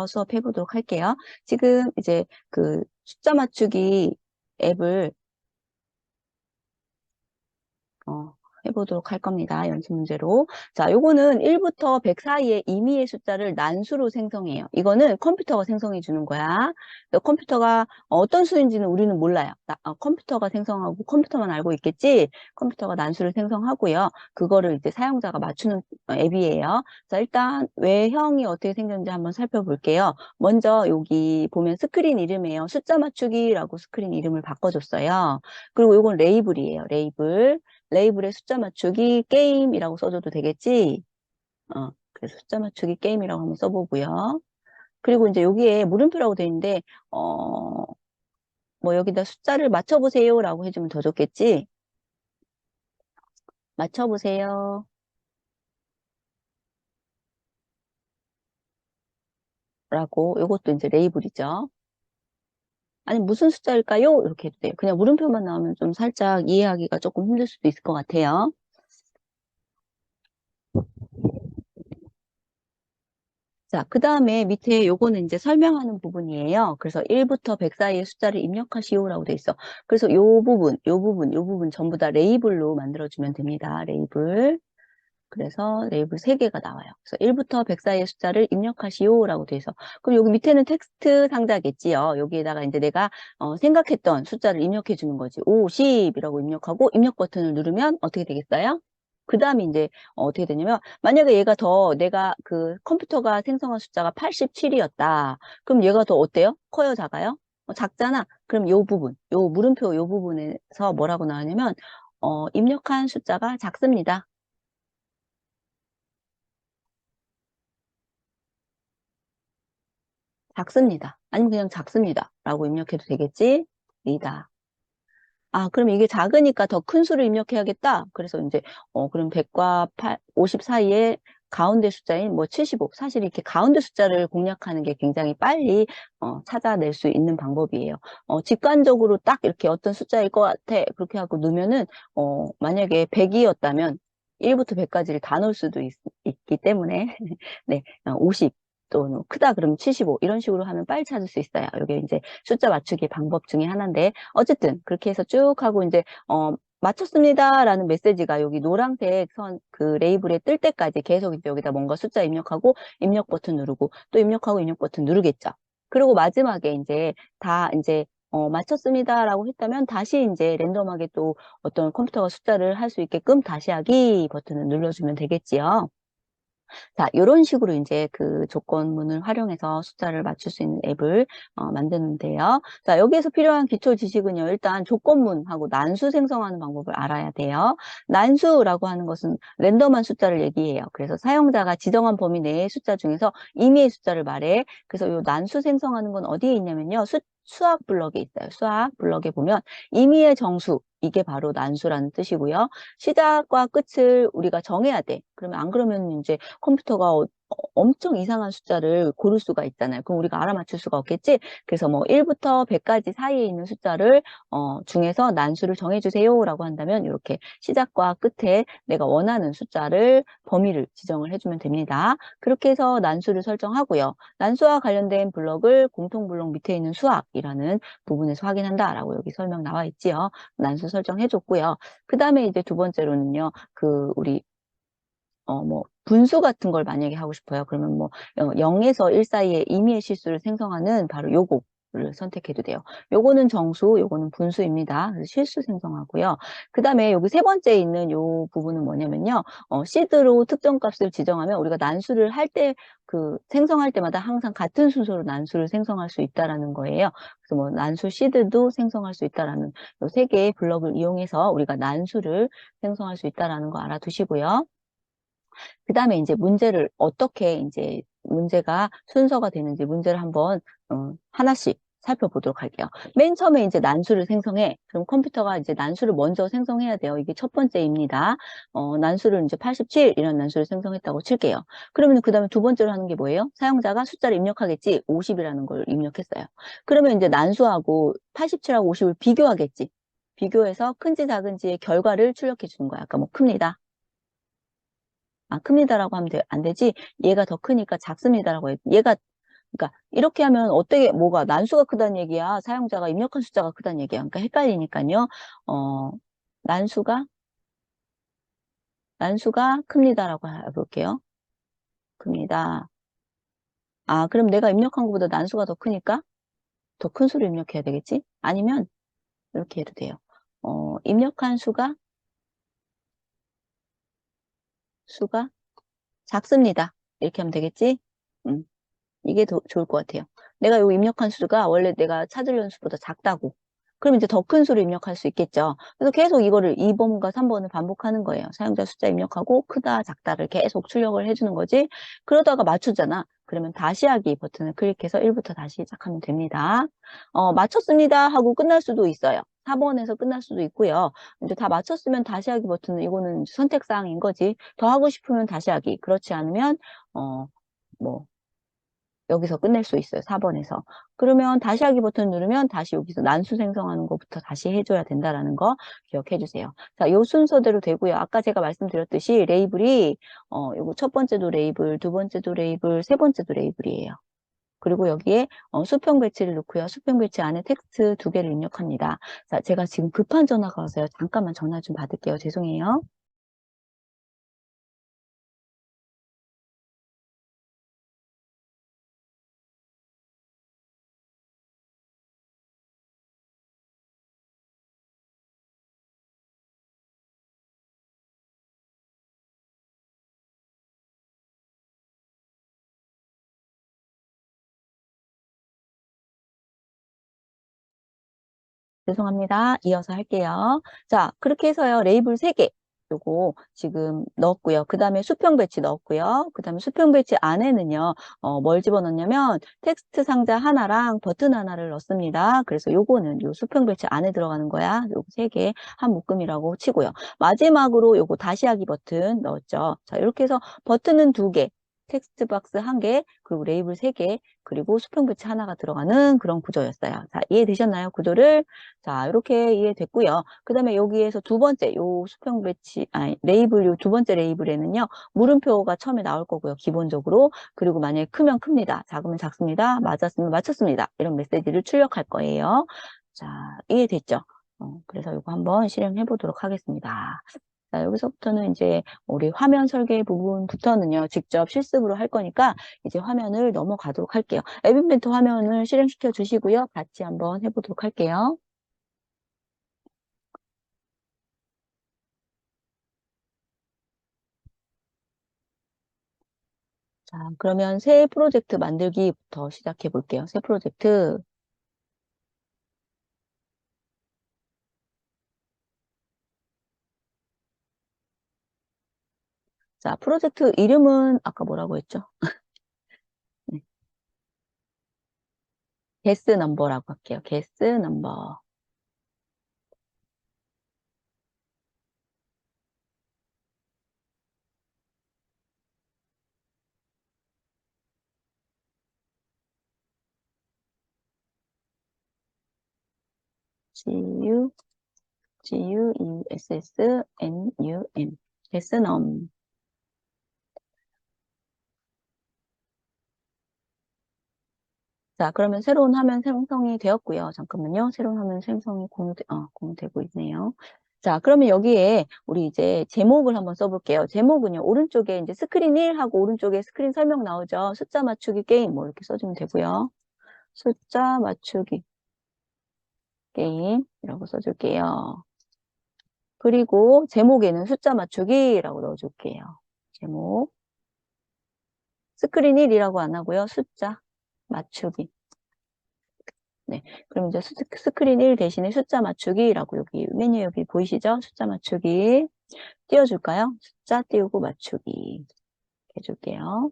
수업해 보도록 할게요. 지금 이제 그 숫자 맞추기 앱을 해보도록 할 겁니다. 연습 문제로. 자, 요거는 1부터 100 사이에 임의의 숫자를 난수로 생성해요. 이거는 컴퓨터가 생성해 주는 거야. 컴퓨터가 어떤 수인지는 우리는 몰라요. 컴퓨터가 생성하고 컴퓨터만 알고 있겠지? 컴퓨터가 난수를 생성하고요. 그거를 이제 사용자가 맞추는 앱이에요. 자, 일단 외형이 어떻게 생겼는지 한번 살펴볼게요. 먼저 여기 보면 스크린 이름이에요. 숫자 맞추기라고 스크린 이름을 바꿔줬어요. 그리고 요건 레이블이에요. 레이블. 레이블에 숫자 맞추기 게임이라고 써줘도 되겠지? 그래서 숫자 맞추기 게임이라고 한번 써보고요. 그리고 이제 여기에 물음표라고 돼 있는데, 뭐 여기다 숫자를 맞춰보세요라고 해주면 더 좋겠지? 맞춰보세요. 라고, 요것도 이제 레이블이죠. 아니, 무슨 숫자일까요? 이렇게 해도 돼요. 그냥 물음표만 나오면 좀 살짝 이해하기가 조금 힘들 수도 있을 것 같아요. 자, 그 다음에 밑에 요거는 이제 설명하는 부분이에요. 그래서 1부터 100 사이의 숫자를 입력하시오라고 돼 있어. 그래서 요 부분 전부 다 레이블로 만들어주면 됩니다. 레이블. 그래서 레이블 3개가 나와요. 그래서 1부터 100 사이의 숫자를 입력하시오라고 돼 있어. 그럼 여기 밑에는 텍스트 상자겠지요. 여기에다가 이제 내가 생각했던 숫자를 입력해 주는 거지. 50이라고 입력하고 입력 버튼을 누르면 어떻게 되겠어요? 그 다음에 이제 어떻게 되냐면 만약에 얘가 더 내가 그 컴퓨터가 생성한 숫자가 87이었다. 그럼 얘가 더 어때요? 커요, 작아요? 작잖아. 그럼 요 부분, 요 물음표 요 부분에서 뭐라고 나오냐면 입력한 숫자가 작습니다. 작습니다. 아니면 그냥 작습니다. 라고 입력해도 되겠지? 니다. 아, 그럼 이게 작으니까 더 큰 수를 입력해야겠다. 그래서 이제, 그럼 100과 50 사이에 가운데 숫자인 뭐 75. 사실 이렇게 가운데 숫자를 공략하는 게 굉장히 빨리, 찾아낼 수 있는 방법이에요. 직관적으로 딱 이렇게 어떤 숫자일 것 같아. 그렇게 하고 넣으면은, 만약에 100이었다면 1부터 100까지를 다 넣을 수도 있기 때문에, 네, 50. 또 크다 그러면 75 이런 식으로 하면 빨리 찾을 수 있어요. 이게 이제 숫자 맞추기 방법 중에 하나인데 어쨌든 그렇게 해서 쭉 하고 이제 맞췄습니다라는 메시지가 여기 노란색 선 그 레이블에 뜰 때까지 계속 이제 여기다 뭔가 숫자 입력하고 입력 버튼 누르고 또 입력하고 입력 버튼 누르겠죠. 그리고 마지막에 이제 다 이제 맞췄습니다라고 했다면 다시 이제 랜덤하게 또 어떤 컴퓨터가 숫자를 할 수 있게끔 다시 하기 버튼을 눌러주면 되겠지요. 자, 이런 식으로 이제 그 조건문을 활용해서 숫자를 맞출 수 있는 앱을 만드는데요. 자, 여기에서 필요한 기초 지식은요. 일단 조건문하고 난수 생성하는 방법을 알아야 돼요. 난수라고 하는 것은 랜덤한 숫자를 얘기해요. 그래서 사용자가 지정한 범위 내의 숫자 중에서 임의의 숫자를 말해. 그래서 이 난수 생성하는 건 어디에 있냐면요. 수학 블럭에 있어요. 수학 블럭에 보면 임의의 정수, 이게 바로 난수라는 뜻이고요. 시작과 끝을 우리가 정해야 돼. 그러면 안 그러면 이제 컴퓨터가 엄청 이상한 숫자를 고를 수가 있잖아요. 그럼 우리가 알아맞힐 수가 없겠지? 그래서 뭐 1부터 100까지 사이에 있는 숫자를 중에서 난수를 정해주세요라고 한다면 이렇게 시작과 끝에 내가 원하는 숫자를 범위를 지정을 해주면 됩니다. 그렇게 해서 난수를 설정하고요. 난수와 관련된 블럭을 공통 블럭 밑에 있는 수학이라는 부분에서 확인한다라고 여기 설명 나와 있지요. 난수 설정해줬고요. 그 다음에 이제 두 번째로는요. 그 우리 뭐 분수 같은 걸 만약에 하고 싶어요. 그러면 뭐 0에서 1 사이에 임의의 실수를 생성하는 바로 요거를 선택해도 돼요. 요거는 정수, 요거는 분수입니다. 그래서 실수 생성하고요. 그 다음에 여기 세 번째에 있는 요 부분은 뭐냐면요. 시드로 특정 값을 지정하면 우리가 난수를 할 때 그 생성할 때마다 항상 같은 순서로 난수를 생성할 수 있다라는 거예요. 그래서 뭐 난수 시드도 생성할 수 있다라는 요 세 개의 블럭을 이용해서 우리가 난수를 생성할 수 있다라는 거 알아두시고요. 그 다음에 이제 문제를 어떻게 이제 문제가 순서가 되는지 문제를 한번 하나씩 살펴보도록 할게요. 맨 처음에 이제 난수를 생성해. 그럼 컴퓨터가 이제 난수를 먼저 생성해야 돼요. 이게 첫 번째입니다. 난수를 이제 87 이런 난수를 생성했다고 칠게요. 그러면 그 다음에 두 번째로 하는 게 뭐예요? 사용자가 숫자를 입력하겠지. 50이라는 걸 입력했어요. 그러면 이제 난수하고 87하고 50을 비교하겠지. 비교해서 큰지 작은지의 결과를 출력해 주는 거야. 아까 뭐 큽니다. 아, 큽니다라고 하면 안 되지. 얘가 더 크니까 작습니다라고 해. 얘가 그러니까 이렇게 하면 어떻게 뭐가 난수가 크다는 얘기야. 사용자가 입력한 숫자가 크다는 얘기야. 그러니까 헷갈리니까요. 어, 난수가 난수가 큽니다라고 해볼게요. 큽니다. 아, 그럼 내가 입력한 것보다 난수가 더 크니까 더 큰 수를 입력해야 되겠지? 아니면 이렇게 해도 돼요. 입력한 수가 작습니다. 이렇게 하면 되겠지? 음, 이게 더 좋을 것 같아요. 내가 요 입력한 수가 원래 내가 찾으려는 수보다 작다고. 그럼 이제 더 큰 수를 입력할 수 있겠죠. 그래서 계속 이거를 2번과 3번을 반복하는 거예요. 사용자 숫자 입력하고 크다, 작다를 계속 출력을 해주는 거지. 그러다가 맞추잖아. 그러면 다시 하기 버튼을 클릭해서 1부터 다시 시작하면 됩니다. 맞췄습니다 하고 끝날 수도 있어요. 4번에서 끝날 수도 있고요. 이제 다 맞췄으면 다시 하기 버튼은 이거는 선택사항인 거지. 더 하고 싶으면 다시 하기. 그렇지 않으면 뭐 여기서 끝낼 수 있어요. 4번에서. 그러면 다시 하기 버튼 누르면 다시 여기서 난수 생성하는 것부터 다시 해줘야 된다라는 거 기억해 주세요. 자, 요 순서대로 되고요. 아까 제가 말씀드렸듯이 레이블이, 요거 첫 번째도 레이블, 두 번째도 레이블, 세 번째도 레이블이에요. 그리고 여기에 수평 배치를 넣고요. 수평 배치 안에 텍스트 두 개를 입력합니다. 자, 제가 지금 급한 전화가 와서요. 잠깐만 전화 좀 받을게요. 죄송해요. 죄송합니다. 이어서 할게요. 자, 그렇게 해서요. 레이블 3개. 요거 지금 넣었고요. 그 다음에 수평 배치 넣었고요. 그 다음에 수평 배치 안에는요. 뭘 집어넣냐면 텍스트 상자 하나랑 버튼 하나를 넣습니다. 그래서 요거는 요 수평 배치 안에 들어가는 거야. 요거 3개 한 묶음이라고 치고요. 마지막으로 요거 다시 하기 버튼 넣었죠. 자, 이렇게 해서 버튼은 2개. 텍스트 박스 1개, 그리고 레이블 3개, 그리고 수평 배치 하나가 들어가는 그런 구조였어요. 자, 이해되셨나요? 구조를? 자, 이렇게 이해됐고요. 그 다음에 여기에서 두 번째, 요 수평 배치, 아니, 레이블, 요 두 번째 레이블에는요, 물음표가 처음에 나올 거고요, 기본적으로. 그리고 만약에 크면 큽니다. 작으면 작습니다. 맞았으면 맞췄습니다. 이런 메시지를 출력할 거예요. 자, 이해됐죠? 그래서 이거 한번 실행해 보도록 하겠습니다. 자, 여기서부터는 이제 우리 화면 설계 부분부터는요, 직접 실습으로 할 거니까 이제 화면을 넘어가도록 할게요. 에비멘트 화면을 실행시켜 주시고요. 같이 한번 해보도록 할게요. 자, 그러면 새 프로젝트 만들기부터 시작해 볼게요. 새 프로젝트. 자, 프로젝트 이름은 아까 뭐라고 했죠? 네, 게스 넘버라고 할게요. 게스 넘버. GU, GUESSNUM. 게스 넘. 자, 그러면 새로운 화면 생성이 되었고요. 잠깐만요. 새로운 화면 생성이 공유되고 있네요. 자, 그러면 여기에 우리 이제 제목을 한번 써볼게요. 제목은요, 오른쪽에 이제 스크린 1 하고 오른쪽에 스크린 설명 나오죠. 숫자 맞추기 게임 뭐 이렇게 써주면 되고요. 숫자 맞추기 게임이라고 써줄게요. 그리고 제목에는 숫자 맞추기라고 넣어줄게요. 제목. 스크린 1이라고 안 하고요. 숫자 맞추기. 네. 그럼 이제 스크린 1 대신에 숫자 맞추기라고 여기 메뉴 여기 보이시죠? 숫자 맞추기 띄워줄까요? 숫자 띄우고 맞추기 해줄게요.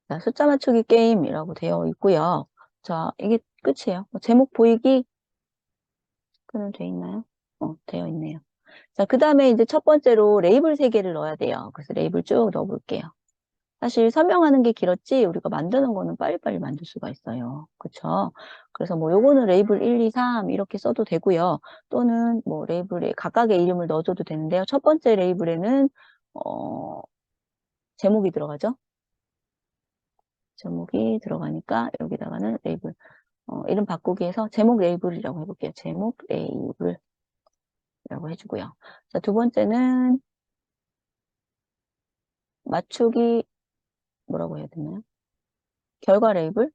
자, 숫자 맞추기 게임이라고 되어 있고요. 자, 이게 끝이에요. 제목 보이기 그는 돼 있나요? 되어 있네요. 자, 그 다음에 이제 첫 번째로 레이블 3개를 넣어야 돼요. 그래서 레이블 쭉 넣어볼게요. 사실 설명하는 게 길었지 우리가 만드는 거는 빨리빨리 만들 수가 있어요. 그쵸? 그래서 뭐 요거는 레이블 1, 2, 3 이렇게 써도 되고요. 또는 뭐 레이블에 각각의 이름을 넣어줘도 되는데요. 첫 번째 레이블에는 어, 제목이 들어가죠. 제목이 들어가니까 여기다가는 레이블, 이름 바꾸기 해서 제목 레이블이라고 해볼게요. 제목 레이블이라고 해주고요. 자, 두 번째는 맞추기, 뭐라고 해야 되나요? 결과 레이블?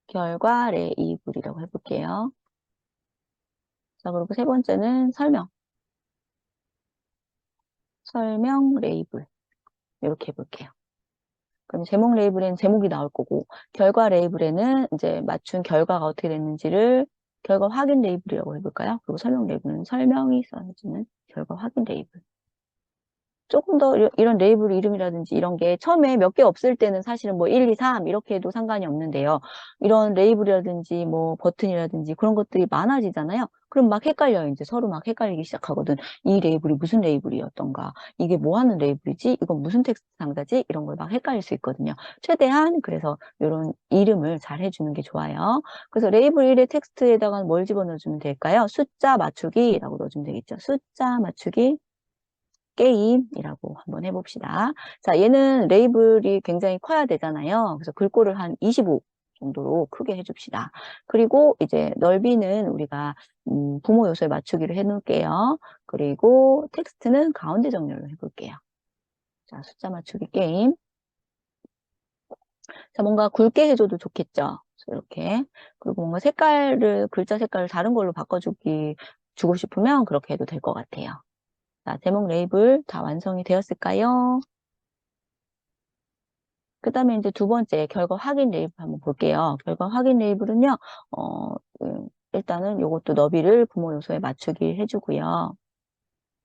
결과 레이블이라고 해볼게요. 자, 그리고 세 번째는 설명 레이블. 이렇게 해볼게요. 그럼 제목 레이블에는 제목이 나올 거고, 결과 레이블에는 이제 맞춘 결과가 어떻게 됐는지를 결과 확인 레이블이라고 해볼까요? 그리고 설명 레이블은 설명이 써지는 결과 확인 레이블. 조금 더 이런 레이블 이름이라든지 이런 게 처음에 몇 개 없을 때는 사실은 뭐 1, 2, 3 이렇게 해도 상관이 없는데요. 이런 레이블이라든지 뭐 버튼이라든지 그런 것들이 많아지잖아요. 그럼 막 헷갈려요. 이제 서로 막 헷갈리기 시작하거든. 이 레이블이 무슨 레이블이었던가. 이게 뭐 하는 레이블이지? 이건 무슨 텍스트 상자지? 이런 걸 막 헷갈릴 수 있거든요. 최대한 그래서 이런 이름을 잘 해주는 게 좋아요. 그래서 레이블 1의 텍스트에다가 뭘 집어넣어주면 될까요? 숫자 맞추기라고 넣어주면 되겠죠. 숫자 맞추기. 게임이라고 한번 해봅시다. 자, 얘는 레이블이 굉장히 커야 되잖아요. 그래서 글꼴을 한 25 정도로 크게 해줍시다. 그리고 이제 넓이는 우리가 부모 요소에 맞추기로 해놓을게요. 그리고 텍스트는 가운데 정렬로 해볼게요. 자, 숫자 맞추기 게임. 자, 뭔가 굵게 해줘도 좋겠죠. 이렇게. 그리고 뭔가 글자 색깔을 다른 걸로 주고 싶으면 그렇게 해도 될 것 같아요. 자, 제목 레이블 다 완성이 되었을까요? 그 다음에 이제 두 번째 결과 확인 레이블 한번 볼게요. 결과 확인 레이블은요, 일단은 요것도 너비를 부모 요소에 맞추기 해주고요.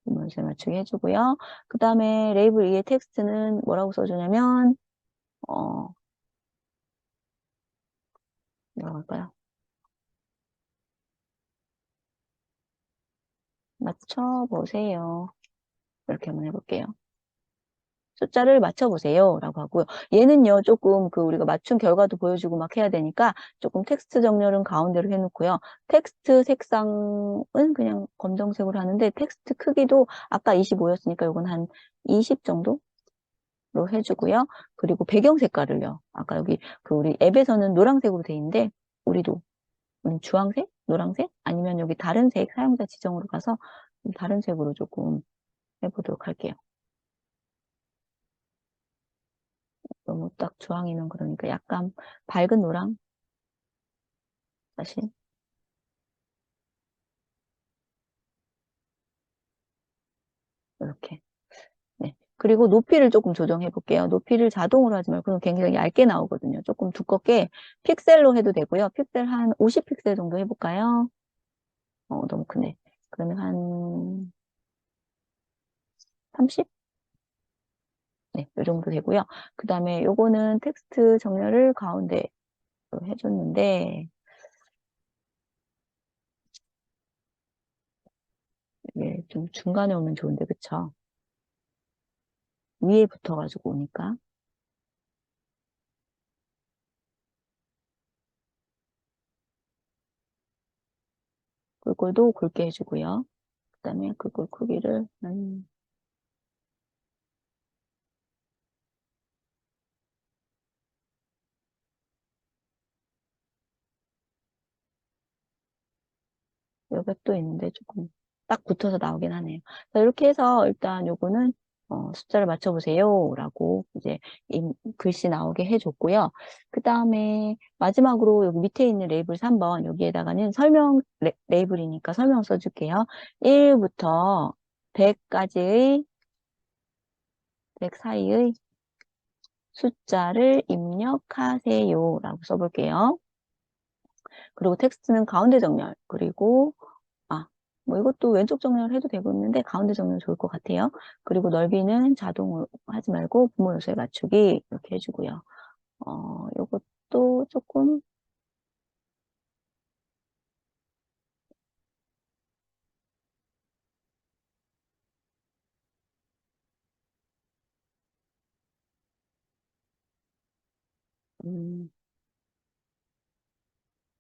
부모 요소에 맞추기 해주고요. 그 다음에 레이블 2의 텍스트는 뭐라고 써주냐면, 뭐라고 할까요? 맞춰보세요. 이렇게 한번 해볼게요. 숫자를 맞춰보세요. 라고 하고요. 얘는요, 조금 우리가 맞춘 결과도 보여주고 막 해야 되니까 조금 텍스트 정렬은 가운데로 해놓고요. 텍스트 색상은 그냥 검정색으로 하는데 텍스트 크기도 아까 25였으니까 이건 한 20 정도로 해주고요. 그리고 배경 색깔을요. 아까 여기 우리 앱에서는 노란색으로 돼 있는데 우리도 주황색? 노란색? 아니면 여기 다른 색 사용자 지정으로 가서 다른 색으로 조금 해보도록 할게요. 너무 딱 주황이면 그러니까 약간 밝은 노랑 다시 이렇게. 네. 그리고 높이를 조금 조정해 볼게요. 높이를 자동으로 하지 말고 굉장히 얇게 나오거든요. 조금 두껍게 픽셀로 해도 되고요. 픽셀 한 50픽셀 정도 해볼까요? 너무 크네. 그러면 한 30? 네, 이 정도 되고요. 그 다음에 요거는 텍스트 정렬을 가운데 해줬는데 이게 좀 중간에 오면 좋은데 그쵸? 위에 붙어가지고 오니까 글꼴도 굵게 해주고요. 그 다음에 글꼴 크기를 여기 또 있는데 조금 딱 붙어서 나오긴 하네요. 자, 이렇게 해서 일단 요거는 숫자를 맞춰보세요 라고 이제 글씨 나오게 해줬고요. 그 다음에 마지막으로 여기 밑에 있는 레이블 3번 여기에다가는 설명 레이블이니까 설명 써줄게요. 1부터 100까지의 100 사이의 숫자를 입력하세요 라고 써볼게요. 그리고 텍스트는 가운데 정렬 그리고 뭐 이것도 왼쪽 정렬 해도 되겠는데 가운데 정렬 좋을 것 같아요. 그리고 넓이는 자동으로 하지 말고 부모 요소에 맞추기 이렇게 해주고요. 요것도 조금 음,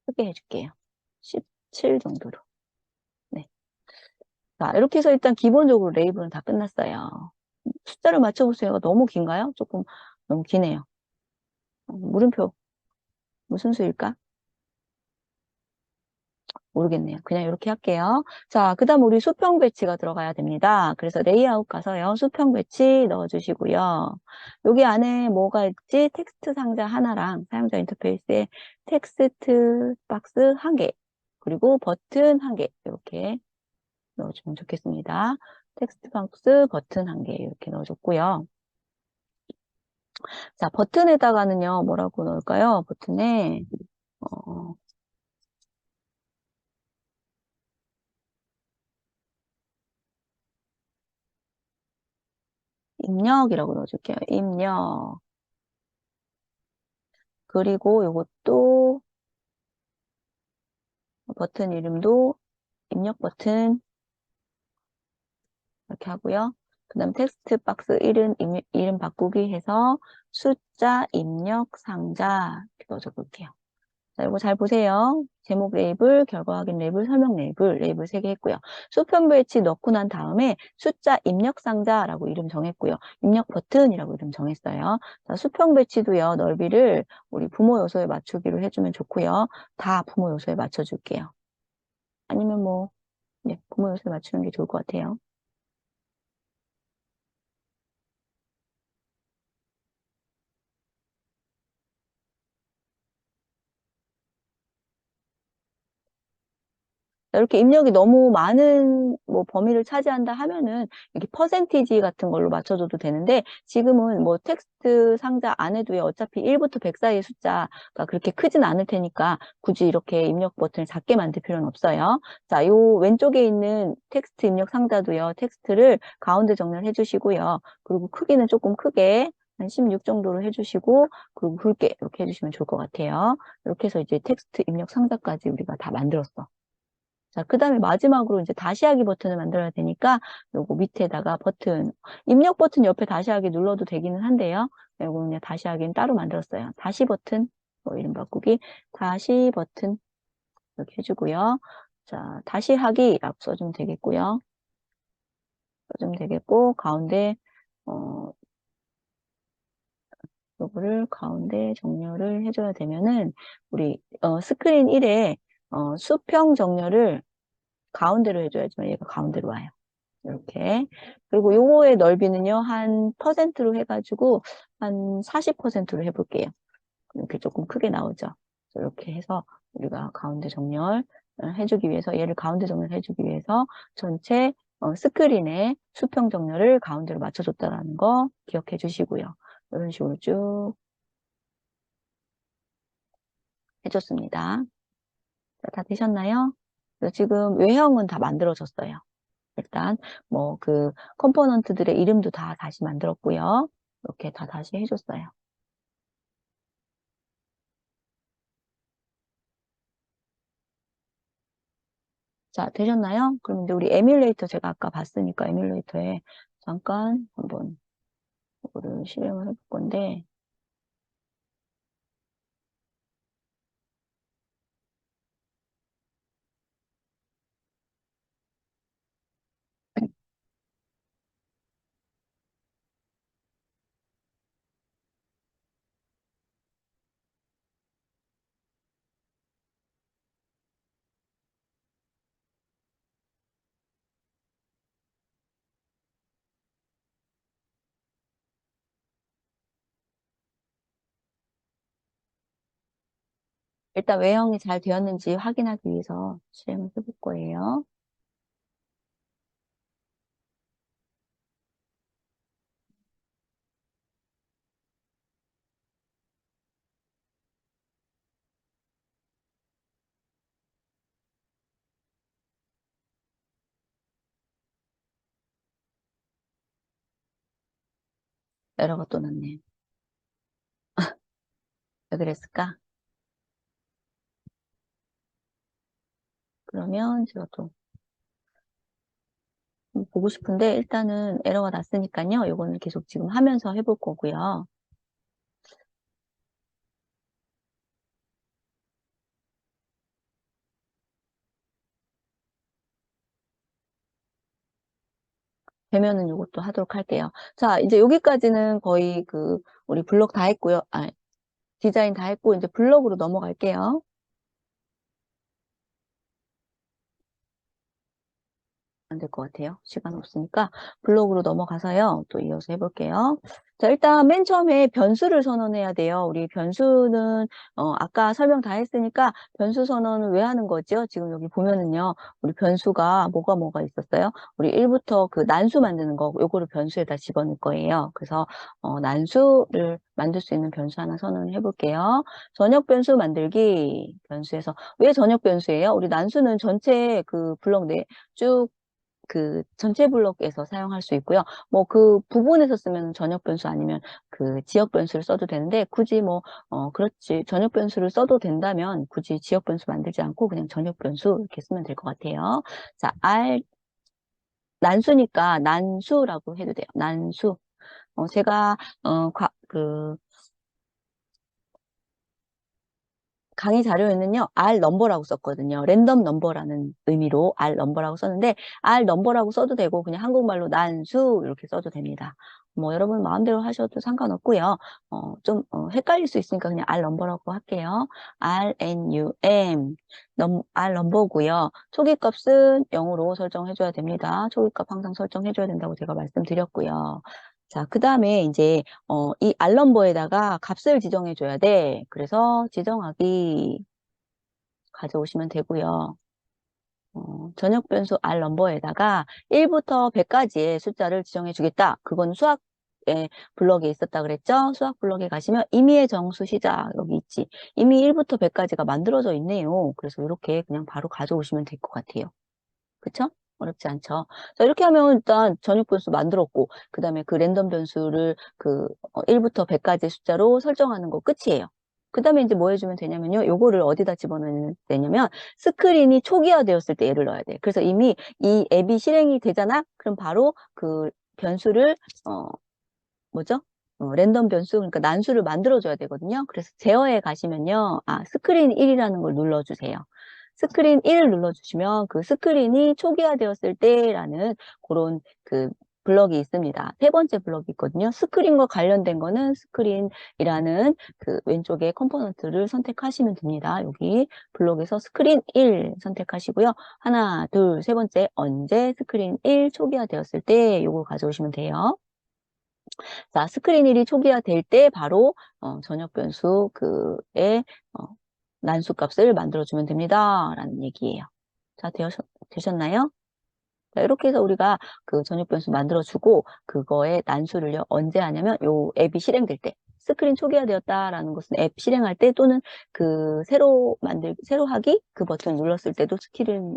크게 해줄게요. 17 정도로. 네. 자, 이렇게 해서 일단 기본적으로 레이블은 다 끝났어요. 숫자를 맞춰보세요가 너무 긴가요? 조금 너무 기네요. 물음표 무슨 수일까? 모르겠네요. 그냥 이렇게 할게요. 자, 그 다음 우리 수평 배치가 들어가야 됩니다. 그래서 레이아웃 가서요. 수평 배치 넣어주시고요. 여기 안에 뭐가 있지? 텍스트 상자 하나랑 사용자 인터페이스에 텍스트 박스 한 개, 그리고 버튼 한 개, 이렇게 넣어주면 좋겠습니다. 텍스트 박스 버튼 한 개, 이렇게 넣어줬고요. 자, 버튼에다가는요, 뭐라고 넣을까요? 버튼에, 어, 입력이라고 넣어줄게요. 입력. 그리고 요것도 버튼 이름도 입력 버튼 이렇게 하고요. 그 다음 텍스트 박스 이름 바꾸기 해서 숫자 입력 상자 이렇게 넣어줘 볼게요. 자, 이거 잘 보세요. 제목 레이블, 결과 확인 레이블, 설명 레이블 3개 했고요. 수평 배치 넣고 난 다음에 숫자 입력 상자라고 이름 정했고요. 입력 버튼이라고 이름 정했어요. 자, 수평 배치도요. 넓이를 우리 부모 요소에 맞추기로 해주면 좋고요. 다 부모 요소에 맞춰줄게요. 아니면 뭐 네, 부모 요소에 맞추는 게 좋을 것 같아요. 이렇게 입력이 너무 많은 뭐 범위를 차지한다 하면은 이렇게 퍼센티지 같은 걸로 맞춰줘도 되는데 지금은 뭐 텍스트 상자 안에도요 어차피 1부터 100 사이의 숫자가 그렇게 크진 않을 테니까 굳이 이렇게 입력 버튼을 작게 만들 필요는 없어요. 자, 요 왼쪽에 있는 텍스트 입력 상자도요 텍스트를 가운데 정렬해 주시고요. 그리고 크기는 조금 크게 한 16 정도로 해주시고 그리고 굵게 이렇게 해주시면 좋을 것 같아요. 이렇게 해서 이제 텍스트 입력 상자까지 우리가 다 만들었어. 자, 그 다음에 마지막으로 이제 다시 하기 버튼을 만들어야 되니까 요거 밑에다가 버튼, 입력 버튼 옆에 다시 하기 눌러도 되기는 한데요. 요거 그냥 다시 하기는 따로 만들었어요. 다시 버튼, 뭐 이름 바꾸기, 다시 버튼 이렇게 해주고요. 자, 다시 하기라고 써주면 되겠고요. 써주면 되겠고, 가운데, 어, 요거를 가운데 정렬을 해줘야 되면은, 우리, 스크린 1에, 수평 정렬을 가운데로 해줘야지만 얘가 가운데로 와요. 이렇게. 그리고 요거의 넓이는요, 한 퍼센트로 해가지고, 한 40%로 해볼게요. 이렇게 조금 크게 나오죠. 이렇게 해서 우리가 가운데 정렬 해주기 위해서, 얘를 가운데 정렬 해주기 위해서 전체 스크린에 수평 정렬을 가운데로 맞춰줬다라는 거 기억해 주시고요. 이런 식으로 쭉 해줬습니다. 자, 다 되셨나요? 그래서 지금 외형은 다 만들어졌어요. 일단 뭐 그 컴포넌트들의 이름도 다 다시 만들었고요. 이렇게 다 다시 해줬어요. 자, 되셨나요? 그럼 이제 우리 에뮬레이터 제가 아까 봤으니까 에뮬레이터에 잠깐 한번 이거를 실행을 해볼 건데 일단 외형이 잘 되었는지 확인하기 위해서 실행을 해볼 거예요. 에러가 또 났네. 왜 그랬을까? 그러면 제가 또 보고 싶은데 일단은 에러가 났으니까요. 이거는 계속 지금 하면서 해볼 거고요. 되면은 이것도 하도록 할게요. 자, 이제 여기까지는 거의 그 우리 블록 다 했고요. 아, 디자인 다 했고 이제 블럭으로 넘어갈게요. 안 될 것 같아요. 시간 없으니까 블록으로 넘어가서요. 또 이어서 해볼게요. 자, 일단 맨 처음에 변수를 선언해야 돼요. 우리 변수는 아까 설명 다 했으니까 변수 선언을 왜 하는 거죠? 지금 여기 보면은요. 우리 변수가 뭐가 있었어요? 우리 1부터 그 난수 만드는 거 요거를 변수에다 집어넣을 거예요. 그래서 난수를 만들 수 있는 변수 하나 선언해 볼게요. 전역 변수 만들기 변수에서 왜 전역 변수예요? 우리 난수는 전체 그 블록 내쭉 그 전체 블록에서 사용할 수 있고요. 뭐 그 부분에서 쓰면 전역 변수 아니면 그 지역 변수를 써도 되는데 굳이 뭐 그렇지 전역 변수를 써도 된다면 굳이 지역 변수 만들지 않고 그냥 전역 변수 이렇게 쓰면 될 것 같아요. 자, 난수니까 난수라고 해도 돼요. 난수. 제가 강의 자료에는요, R 넘버라고 썼거든요. 랜덤 넘버라는 의미로 R 넘버라고 썼는데, R 넘버라고 써도 되고, 그냥 한국말로 난수 이렇게 써도 됩니다. 뭐, 여러분 마음대로 하셔도 상관없고요. 헷갈릴 수 있으니까 그냥 R 넘버라고 할게요. RNUM. R 넘버고요. 초기값은 0으로 설정해줘야 됩니다. 초기값 항상 설정해줘야 된다고 제가 말씀드렸고요. 자, 그 다음에 이제 이 알넘버에다가 값을 지정해 줘야 돼. 그래서 지정하기 가져오시면 되고요. 전역 변수 알넘버에다가 1부터 100까지의 숫자를 지정해 주겠다. 그건 수학 블럭에 있었다 그랬죠? 수학 블럭에 가시면 임의의 정수 시작 여기 있지. 이미 1부터 100까지가 만들어져 있네요. 그래서 이렇게 그냥 바로 가져오시면 될 것 같아요. 그쵸? 어렵지 않죠. 자, 이렇게 하면 일단 전역 변수 만들었고, 그 다음에 그 랜덤 변수를 1부터 100까지 숫자로 설정하는 거 끝이에요. 그 다음에 이제 뭐 해주면 되냐면요. 요거를 어디다 집어넣으면 되냐면, 스크린이 초기화되었을 때 얘를 넣어야 돼. 그래서 이미 이 앱이 실행이 되잖아? 그럼 바로 그 변수를, 뭐죠? 랜덤 변수, 그러니까 난수를 만들어줘야 되거든요. 그래서 제어에 가시면요. 스크린 1이라는 걸 눌러주세요. 스크린 1을 눌러주시면 그 스크린이 초기화되었을 때라는 그런 그 블럭이 있습니다. 세 번째 블럭이 있거든요. 스크린과 관련된 거는 스크린이라는 그 왼쪽에 컴포넌트를 선택하시면 됩니다. 여기 블럭에서 스크린 1 선택하시고요. 하나, 둘, 세 번째 언제 스크린 1 초기화되었을 때 요거 가져오시면 돼요. 자, 스크린 1이 초기화될 때 바로 전역 변수 그의 난수 값을 만들어주면 됩니다. 라는 얘기예요. 자, 되셨나요? 자, 이렇게 해서 우리가 그 전역 변수 만들어주고 그거의 난수를요 언제 하냐면 요 앱이 실행될 때 스크린 초기화되었다라는 것은 앱 실행할 때 또는 그 새로 하기 그 버튼 눌렀을 때도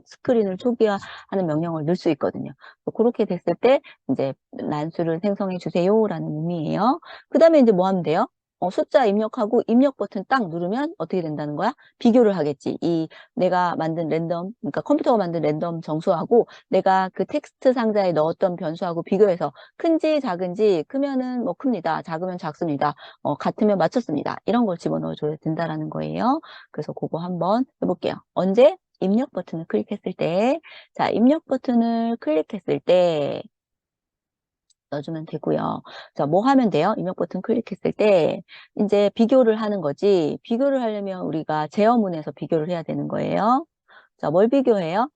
스크린을 초기화하는 명령을 넣을 수 있거든요. 그렇게 됐을 때 이제 난수를 생성해 주세요라는 의미예요. 그 다음에 이제 뭐 하면 돼요? 숫자 입력하고 입력 버튼 딱 누르면 어떻게 된다는 거야? 비교를 하겠지. 이 내가 만든 랜덤, 그러니까 컴퓨터가 만든 랜덤 정수하고 내가 그 텍스트 상자에 넣었던 변수하고 비교해서 큰지 작은지 크면은 뭐 큽니다. 작으면 작습니다. 같으면 맞췄습니다. 이런 걸 집어넣어 줘야 된다라는 거예요. 그래서 그거 한번 해볼게요. 언제? 입력 버튼을 클릭했을 때. 자, 입력 버튼을 클릭했을 때 넣어주면 되고요. 자, 뭐 하면 돼요? 입력 버튼 클릭했을 때 이제 비교를 하는 거지. 비교를 하려면 우리가 제어문에서 비교를 해야 되는 거예요. 자, 뭘 비교해요?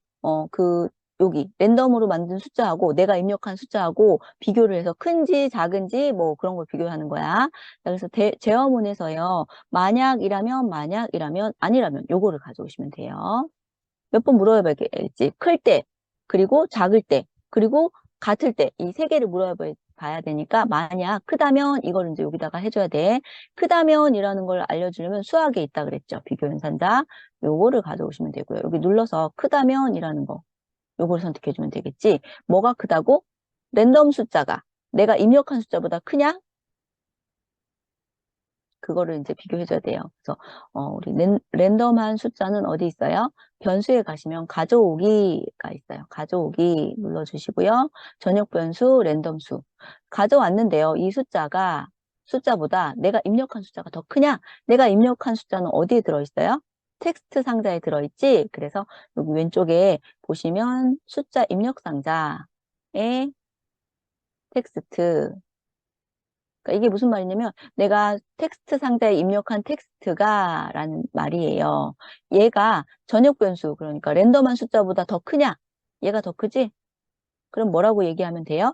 여기 랜덤으로 만든 숫자하고 내가 입력한 숫자하고 비교를 해서 큰지 작은지 뭐 그런 걸 비교하는 거야. 자, 그래서 제어문에서요. 만약이라면 아니라면 요거를 가져오시면 돼요. 몇 번 물어봐야겠지. 클 때, 그리고 작을 때, 그리고 같을 때, 이 세 개를 물어봐야 되니까, 만약 크다면 이걸 이제 여기다가 해줘야 돼. 크다면이라는 걸 알려주려면 수학에 있다 그랬죠. 비교 연산자. 요거를 가져오시면 되고요. 여기 눌러서 크다면이라는 거, 요거를 선택해주면 되겠지. 뭐가 크다고? 랜덤 숫자가 내가 입력한 숫자보다 크냐? 그거를 이제 비교해줘야 돼요. 그래서 우리 랜덤한 숫자는 어디 있어요? 변수에 가시면 가져오기가 있어요. 가져오기 눌러주시고요. 전역 변수, 랜덤수. 가져왔는데요. 이 숫자보다 내가 입력한 숫자가 더 크냐? 내가 입력한 숫자는 어디에 들어있어요? 텍스트 상자에 들어있지? 그래서 여기 왼쪽에 보시면 숫자 입력 상자에 텍스트 그러니까 이게 무슨 말이냐면 내가 텍스트 상자에 입력한 텍스트가 라는 말이에요. 얘가 전역 변수, 그러니까 랜덤한 숫자보다 더 크냐? 얘가 더 크지? 그럼 뭐라고 얘기하면 돼요?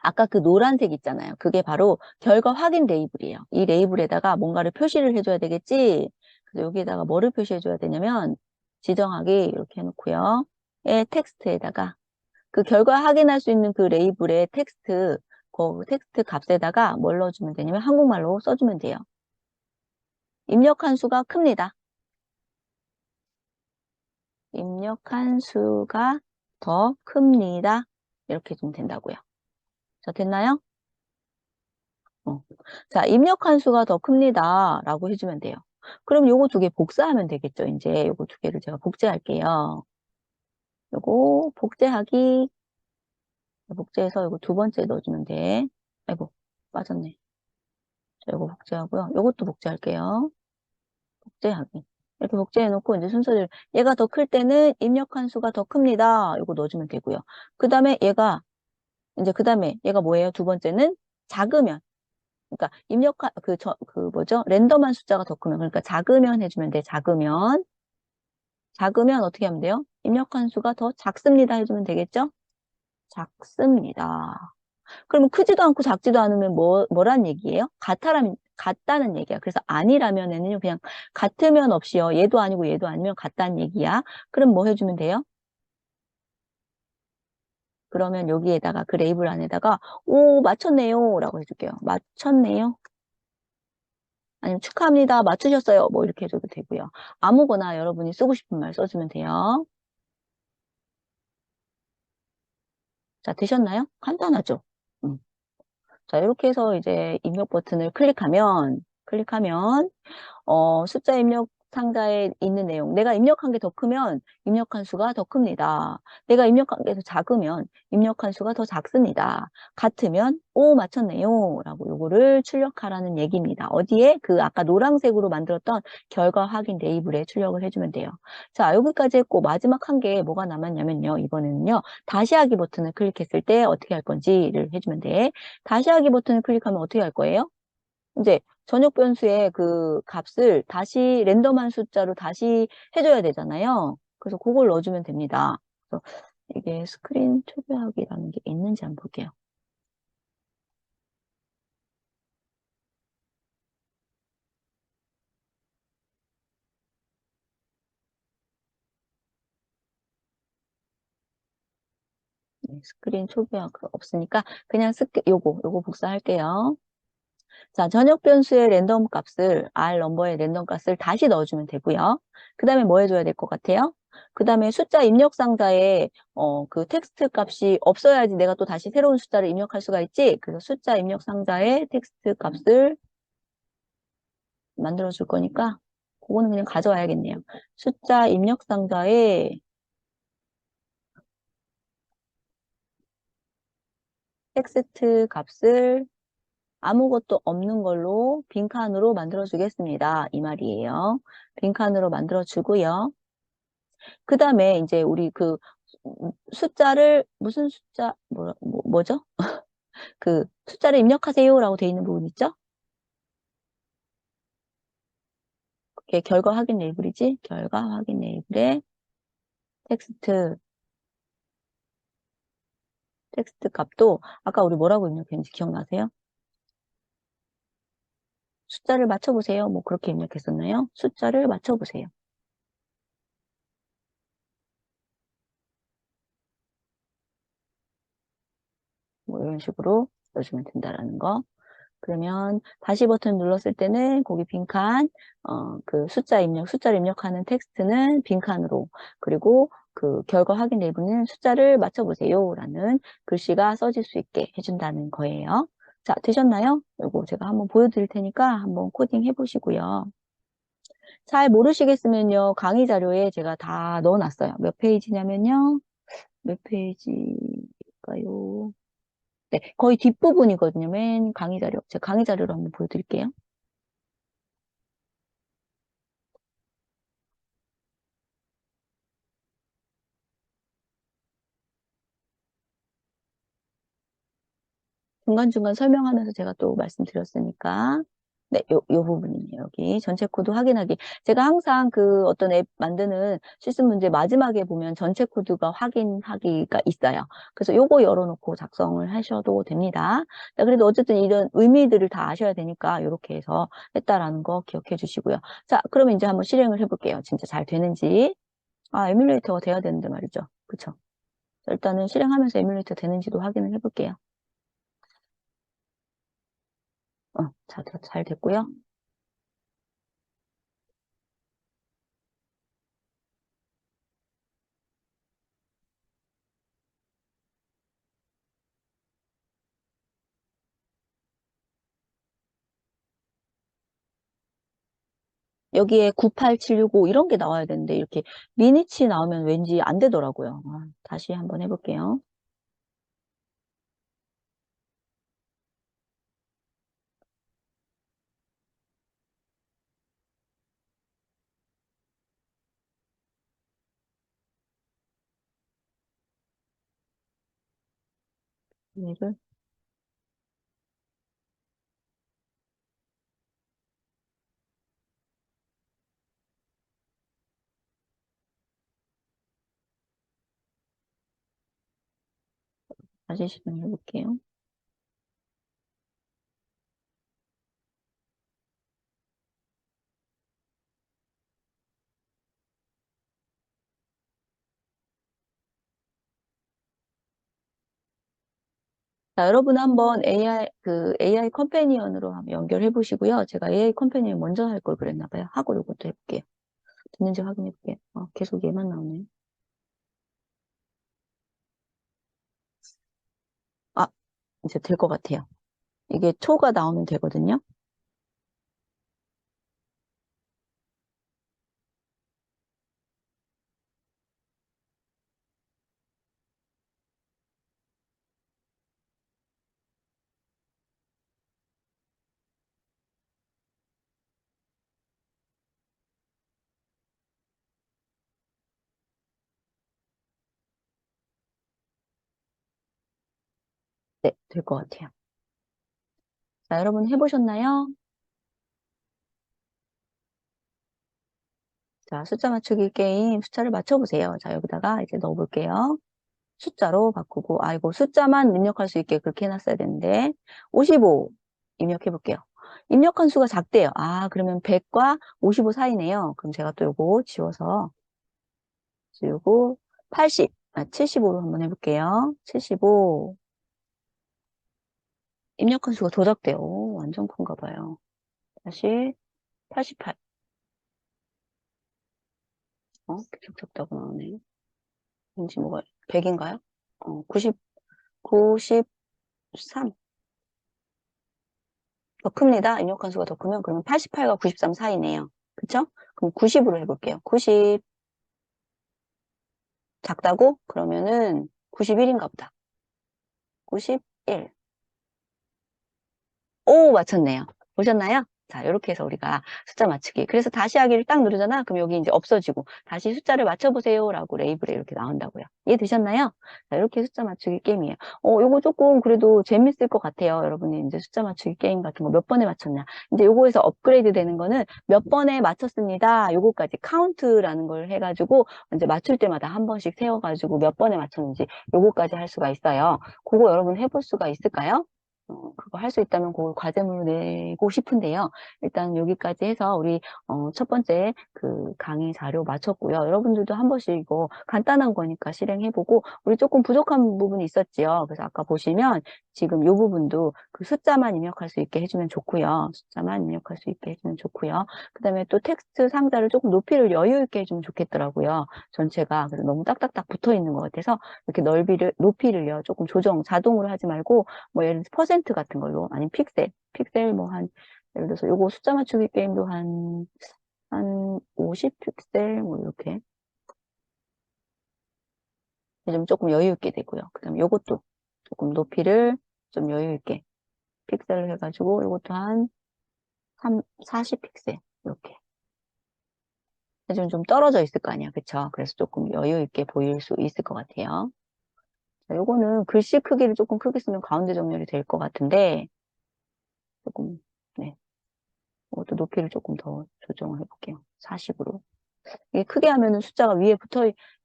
아까 그 노란색 있잖아요. 그게 바로 결과 확인 레이블이에요. 이 레이블에다가 뭔가를 표시를 해줘야 되겠지? 그래서 여기에다가 뭐를 표시해줘야 되냐면 지정하기 이렇게 해놓고요. 예, 텍스트에다가 그 결과 확인할 수 있는 그 레이블의 텍스트, 그 텍스트 값에다가 뭘 넣어주면 되냐면 한국말로 써주면 돼요. 입력한 수가 큽니다. 입력한 수가 더 큽니다. 이렇게 좀 된다고요. 자, 됐나요? 어. 자, 입력한 수가 더 큽니다. 라고 해주면 돼요. 그럼 요거 두 개 복사하면 되겠죠. 이제 요거 두 개를 제가 복제할게요. 요거 복제하기, 복제해서 요거 두 번째 넣어주면 돼. 아이고, 빠졌네. 자, 요거 복제하고요. 요것도 복제할게요. 복제하기. 이렇게 복제해놓고 이제 순서를, 얘가 더 클 때는 입력한 수가 더 큽니다. 요거 넣어주면 되고요. 그 다음에 얘가, 이제 그 다음에 얘가 뭐예요? 두 번째는 작으면. 그러니까 입력한 그 뭐죠? 랜덤한 숫자가 더 크면 그러니까 작으면 해주면 돼. 작으면 어떻게 하면 돼요? 입력한 수가 더 작습니다 해주면 되겠죠? 작습니다. 그러면 크지도 않고 작지도 않으면 뭐란 얘기예요? 같다는 얘기야. 그래서 아니라면에는요 그냥 같으면 없이요. 얘도 아니고 얘도 아니면 같다는 얘기야. 그럼 뭐 해주면 돼요? 그러면 여기에다가 그 레이블 안에다가 오 맞췄네요 라고 해줄게요. 맞췄네요. 아니면 축하합니다. 맞추셨어요. 뭐 이렇게 해줘도 되고요. 아무거나 여러분이 쓰고 싶은 말 써주면 돼요. 자, 되셨나요? 간단하죠? 음. 자, 이렇게 해서 이제 입력 버튼을 클릭하면 숫자 입력 상자에 있는 내용. 내가 입력한 게 더 크면 입력한 수가 더 큽니다. 내가 입력한 게 더 작으면 입력한 수가 더 작습니다. 같으면 오 맞췄네요. 라고 요거를 출력하라는 얘기입니다. 어디에? 그 아까 노란색으로 만들었던 결과 확인 레이블에 출력을 해주면 돼요. 자, 여기까지 했고 마지막 한 개 뭐가 남았냐면요. 이번에는요. 다시 하기 버튼을 클릭했을 때 어떻게 할 건지를 해주면 돼. 다시 하기 버튼을 클릭하면 어떻게 할 거예요? 이제 전역 변수의 그 값을 다시 랜덤한 숫자로 다시 해줘야 되잖아요. 그래서 그걸 넣어주면 됩니다. 그래서 이게 스크린 초기화하기라는 게 있는지 한번 볼게요. 네, 스크린 초기화가 없으니까 그냥 요거 복사할게요. 자, 전역 변수의 랜덤 값을 R 넘버의 랜덤 값을 다시 넣어주면 되고요. 그 다음에 뭐 해줘야 될 것 같아요? 그 다음에 숫자 입력 상자에 그 텍스트 값이 없어야지 내가 또 다시 새로운 숫자를 입력할 수가 있지. 그래서 숫자 입력 상자에 텍스트 값을 만들어 줄 거니까 그거는 그냥 가져와야겠네요. 숫자 입력 상자에 텍스트 값을 아무것도 없는 걸로 빈칸으로 만들어 주겠습니다. 이 말이에요. 빈칸으로 만들어 주고요. 그 다음에 이제 우리 그 숫자를 무슨 숫자 뭐죠? 그 숫자를 입력하세요라고 돼 있는 부분 있죠? 그게 결과 확인 레이블이지? 결과 확인 레이블에 텍스트 텍스트 값도 아까 우리 뭐라고 입력했는지 기억나세요? 숫자를 맞춰보세요. 뭐 그렇게 입력했었나요? 숫자를 맞춰보세요. 뭐 이런 식으로 넣어주면 된다라는 거. 그러면 다시 버튼 눌렀을 때는 거기 빈칸, 그 숫자를 입력하는 텍스트는 빈칸으로, 그리고 그 결과 확인 레이블은 숫자를 맞춰보세요. 라는 글씨가 써질 수 있게 해준다는 거예요. 자, 되셨나요? 이거 제가 한번 보여드릴 테니까 한번 코딩 해보시고요. 잘 모르시겠으면요, 강의 자료에 제가 다 넣어놨어요. 몇 페이지냐면요, 몇 페이지일까요? 네, 거의 뒷부분이거든요. 맨 강의 자료. 제가 강의 자료로 한번 보여드릴게요. 중간중간 설명하면서 제가 또 말씀드렸으니까. 네, 요 부분이네요. 여기 전체 코드 확인하기. 제가 항상 그 어떤 앱 만드는 실습 문제 마지막에 보면 전체 코드가 확인하기가 있어요. 그래서 요거 열어놓고 작성을 하셔도 됩니다. 자, 그래도 어쨌든 이런 의미들을 다 아셔야 되니까 이렇게 해서 했다라는 거 기억해 주시고요. 자, 그러면 이제 한번 실행을 해볼게요. 진짜 잘 되는지. 아, 에뮬레이터가 돼야 되는데 말이죠. 그쵸? 자, 일단은 실행하면서 에뮬레이터 되는지도 확인을 해볼게요. 잘 됐고요. 여기에 98765 이런 게 나와야 되는데 이렇게 미니치 나오면 왠지 안 되더라고요. 아, 다시 한번 해볼게요. 얘를 다시 실행해 볼게요. 자, 여러분 한번 AI 컴패니언으로 한번 연결해 보시고요. 제가 AI 컴패니언 먼저 할 걸 그랬나 봐요. 하고 요것도 해볼게요. 됐는지 확인해 볼게요. 계속 얘만 나오네. 아, 이제 될 것 같아요. 이게 초가 나오면 되거든요. 네, 될 것 같아요. 자, 여러분 해보셨나요? 자, 숫자 맞추기 게임 숫자를 맞춰보세요. 자, 여기다가 이제 넣어볼게요. 숫자로 바꾸고, 이거 숫자만 입력할 수 있게 그렇게 해놨어야 되는데, 55 입력해볼게요. 입력한 수가 작대요. 그러면 100과 55 사이네요. 그럼 제가 또 요거 지우고, 80, 75로 한번 해볼게요. 75. 입력한 수가 더 작대요. 오, 완전 큰가 봐요. 다시 88. 계속 작다고 나오네. 왠지 뭐가, 100인가요? 90, 93. 더 큽니다. 입력한 수가 더 크면 그러면 88과 93 사이네요. 그쵸? 그럼 90으로 해볼게요. 90 작다고? 그러면은 91인가 보다. 91. 오, 맞췄네요. 보셨나요? 자, 이렇게 해서 우리가 숫자 맞추기. 그래서 다시 하기를 딱 누르잖아? 그럼 여기 이제 없어지고, 다시 숫자를 맞춰보세요. 라고 레이블에 이렇게 나온다고요. 이해되셨나요? 자, 이렇게 숫자 맞추기 게임이에요. 요거 조금 그래도 재밌을 것 같아요. 여러분이 이제 숫자 맞추기 게임 같은 거 몇 번에 맞췄냐. 이제 요거에서 업그레이드 되는 거는 몇 번에 맞췄습니다. 요거까지 카운트라는 걸 해가지고, 이제 맞출 때마다 한 번씩 세워가지고 몇 번에 맞췄는지 요거까지 할 수가 있어요. 그거 여러분 해볼 수가 있을까요? 그거 할 수 있다면 그걸 과제물로 내고 싶은데요. 일단 여기까지 해서 우리 첫 번째 그 강의 자료 마쳤고요. 여러분들도 한 번씩 이거 간단한 거니까 실행해보고 우리 조금 부족한 부분이 있었지요. 그래서 아까 보시면 지금 이 부분도 그 숫자만 입력할 수 있게 해주면 좋고요. 숫자만 입력할 수 있게 해주면 좋고요. 그다음에 또 텍스트 상자를 조금 높이를 여유 있게 해주면 좋겠더라고요. 전체가 그래서 너무 딱딱딱 붙어 있는 것 같아서 이렇게 높이를요 조금 조정 자동으로 하지 말고 뭐 예를 들어서 퍼센트 같은 걸로 아니면 픽셀 뭐 한 예를 들어서 요거 숫자 맞추기 게임도 한 50픽셀 뭐 이렇게 좀 조금 여유 있게 되고요. 그다음에 요것도 조금 높이를 좀 여유 있게 픽셀로 해가지고 요것도 한 40픽셀 이렇게 좀 떨어져 있을 거 아니야, 그쵸? 그래서 조금 여유 있게 보일 수 있을 것 같아요. 자, 요거는 글씨 크기를 조금 크게 쓰면 가운데 정렬이 될 것 같은데, 조금, 네. 이것도 높이를 조금 더 조정을 해볼게요. 40으로. 이게 크게 하면은 숫자가 위에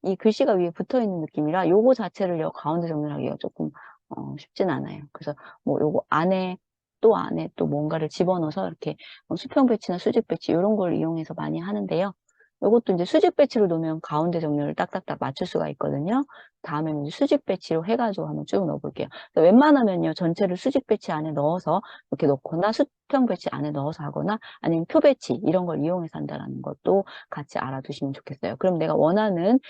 이 글씨가 위에 붙어 있는 느낌이라 요거 자체를 가운데 정렬하기가 조금, 쉽진 않아요. 그래서 뭐 요거 안에 또 뭔가를 집어넣어서 이렇게 수평 배치나 수직 배치 이런 걸 이용해서 많이 하는데요. 요것도 이제 수직 배치로 놓으면 가운데 정렬을 딱딱딱 맞출 수가 있거든요. 다음에는 이제 수직 배치로 해가지고 한번 쭉 넣어볼게요. 웬만하면요, 전체를 수직 배치 안에 넣어서 이렇게 넣거나 수평 배치 안에 넣어서 하거나 아니면 표 배치 이런 걸 이용해서 한다는 것도 같이 알아두시면 좋겠어요. 그럼 내가 원하는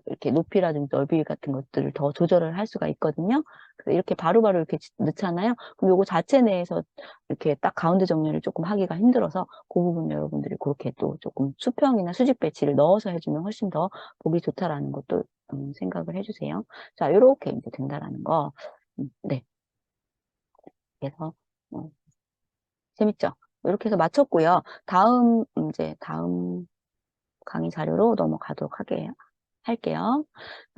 이렇게 높이라든지 넓이 같은 것들을 더 조절을 할 수가 있거든요. 그래서 이렇게 바로바로 이렇게 넣잖아요. 그럼 요거 자체 내에서 이렇게 딱 가운데 정렬을 조금 하기가 힘들어서 그 부분 여러분들이 그렇게 또 조금 수평이나 수직 배치를 넣어서 해주면 훨씬 더 보기 좋다라는 것도 생각을 해주세요. 자, 요렇게 이제 된다라는 거. 네. 그래서 재밌죠? 이렇게 해서 마쳤고요. 다음 강의 자료로 넘어가도록 할게요.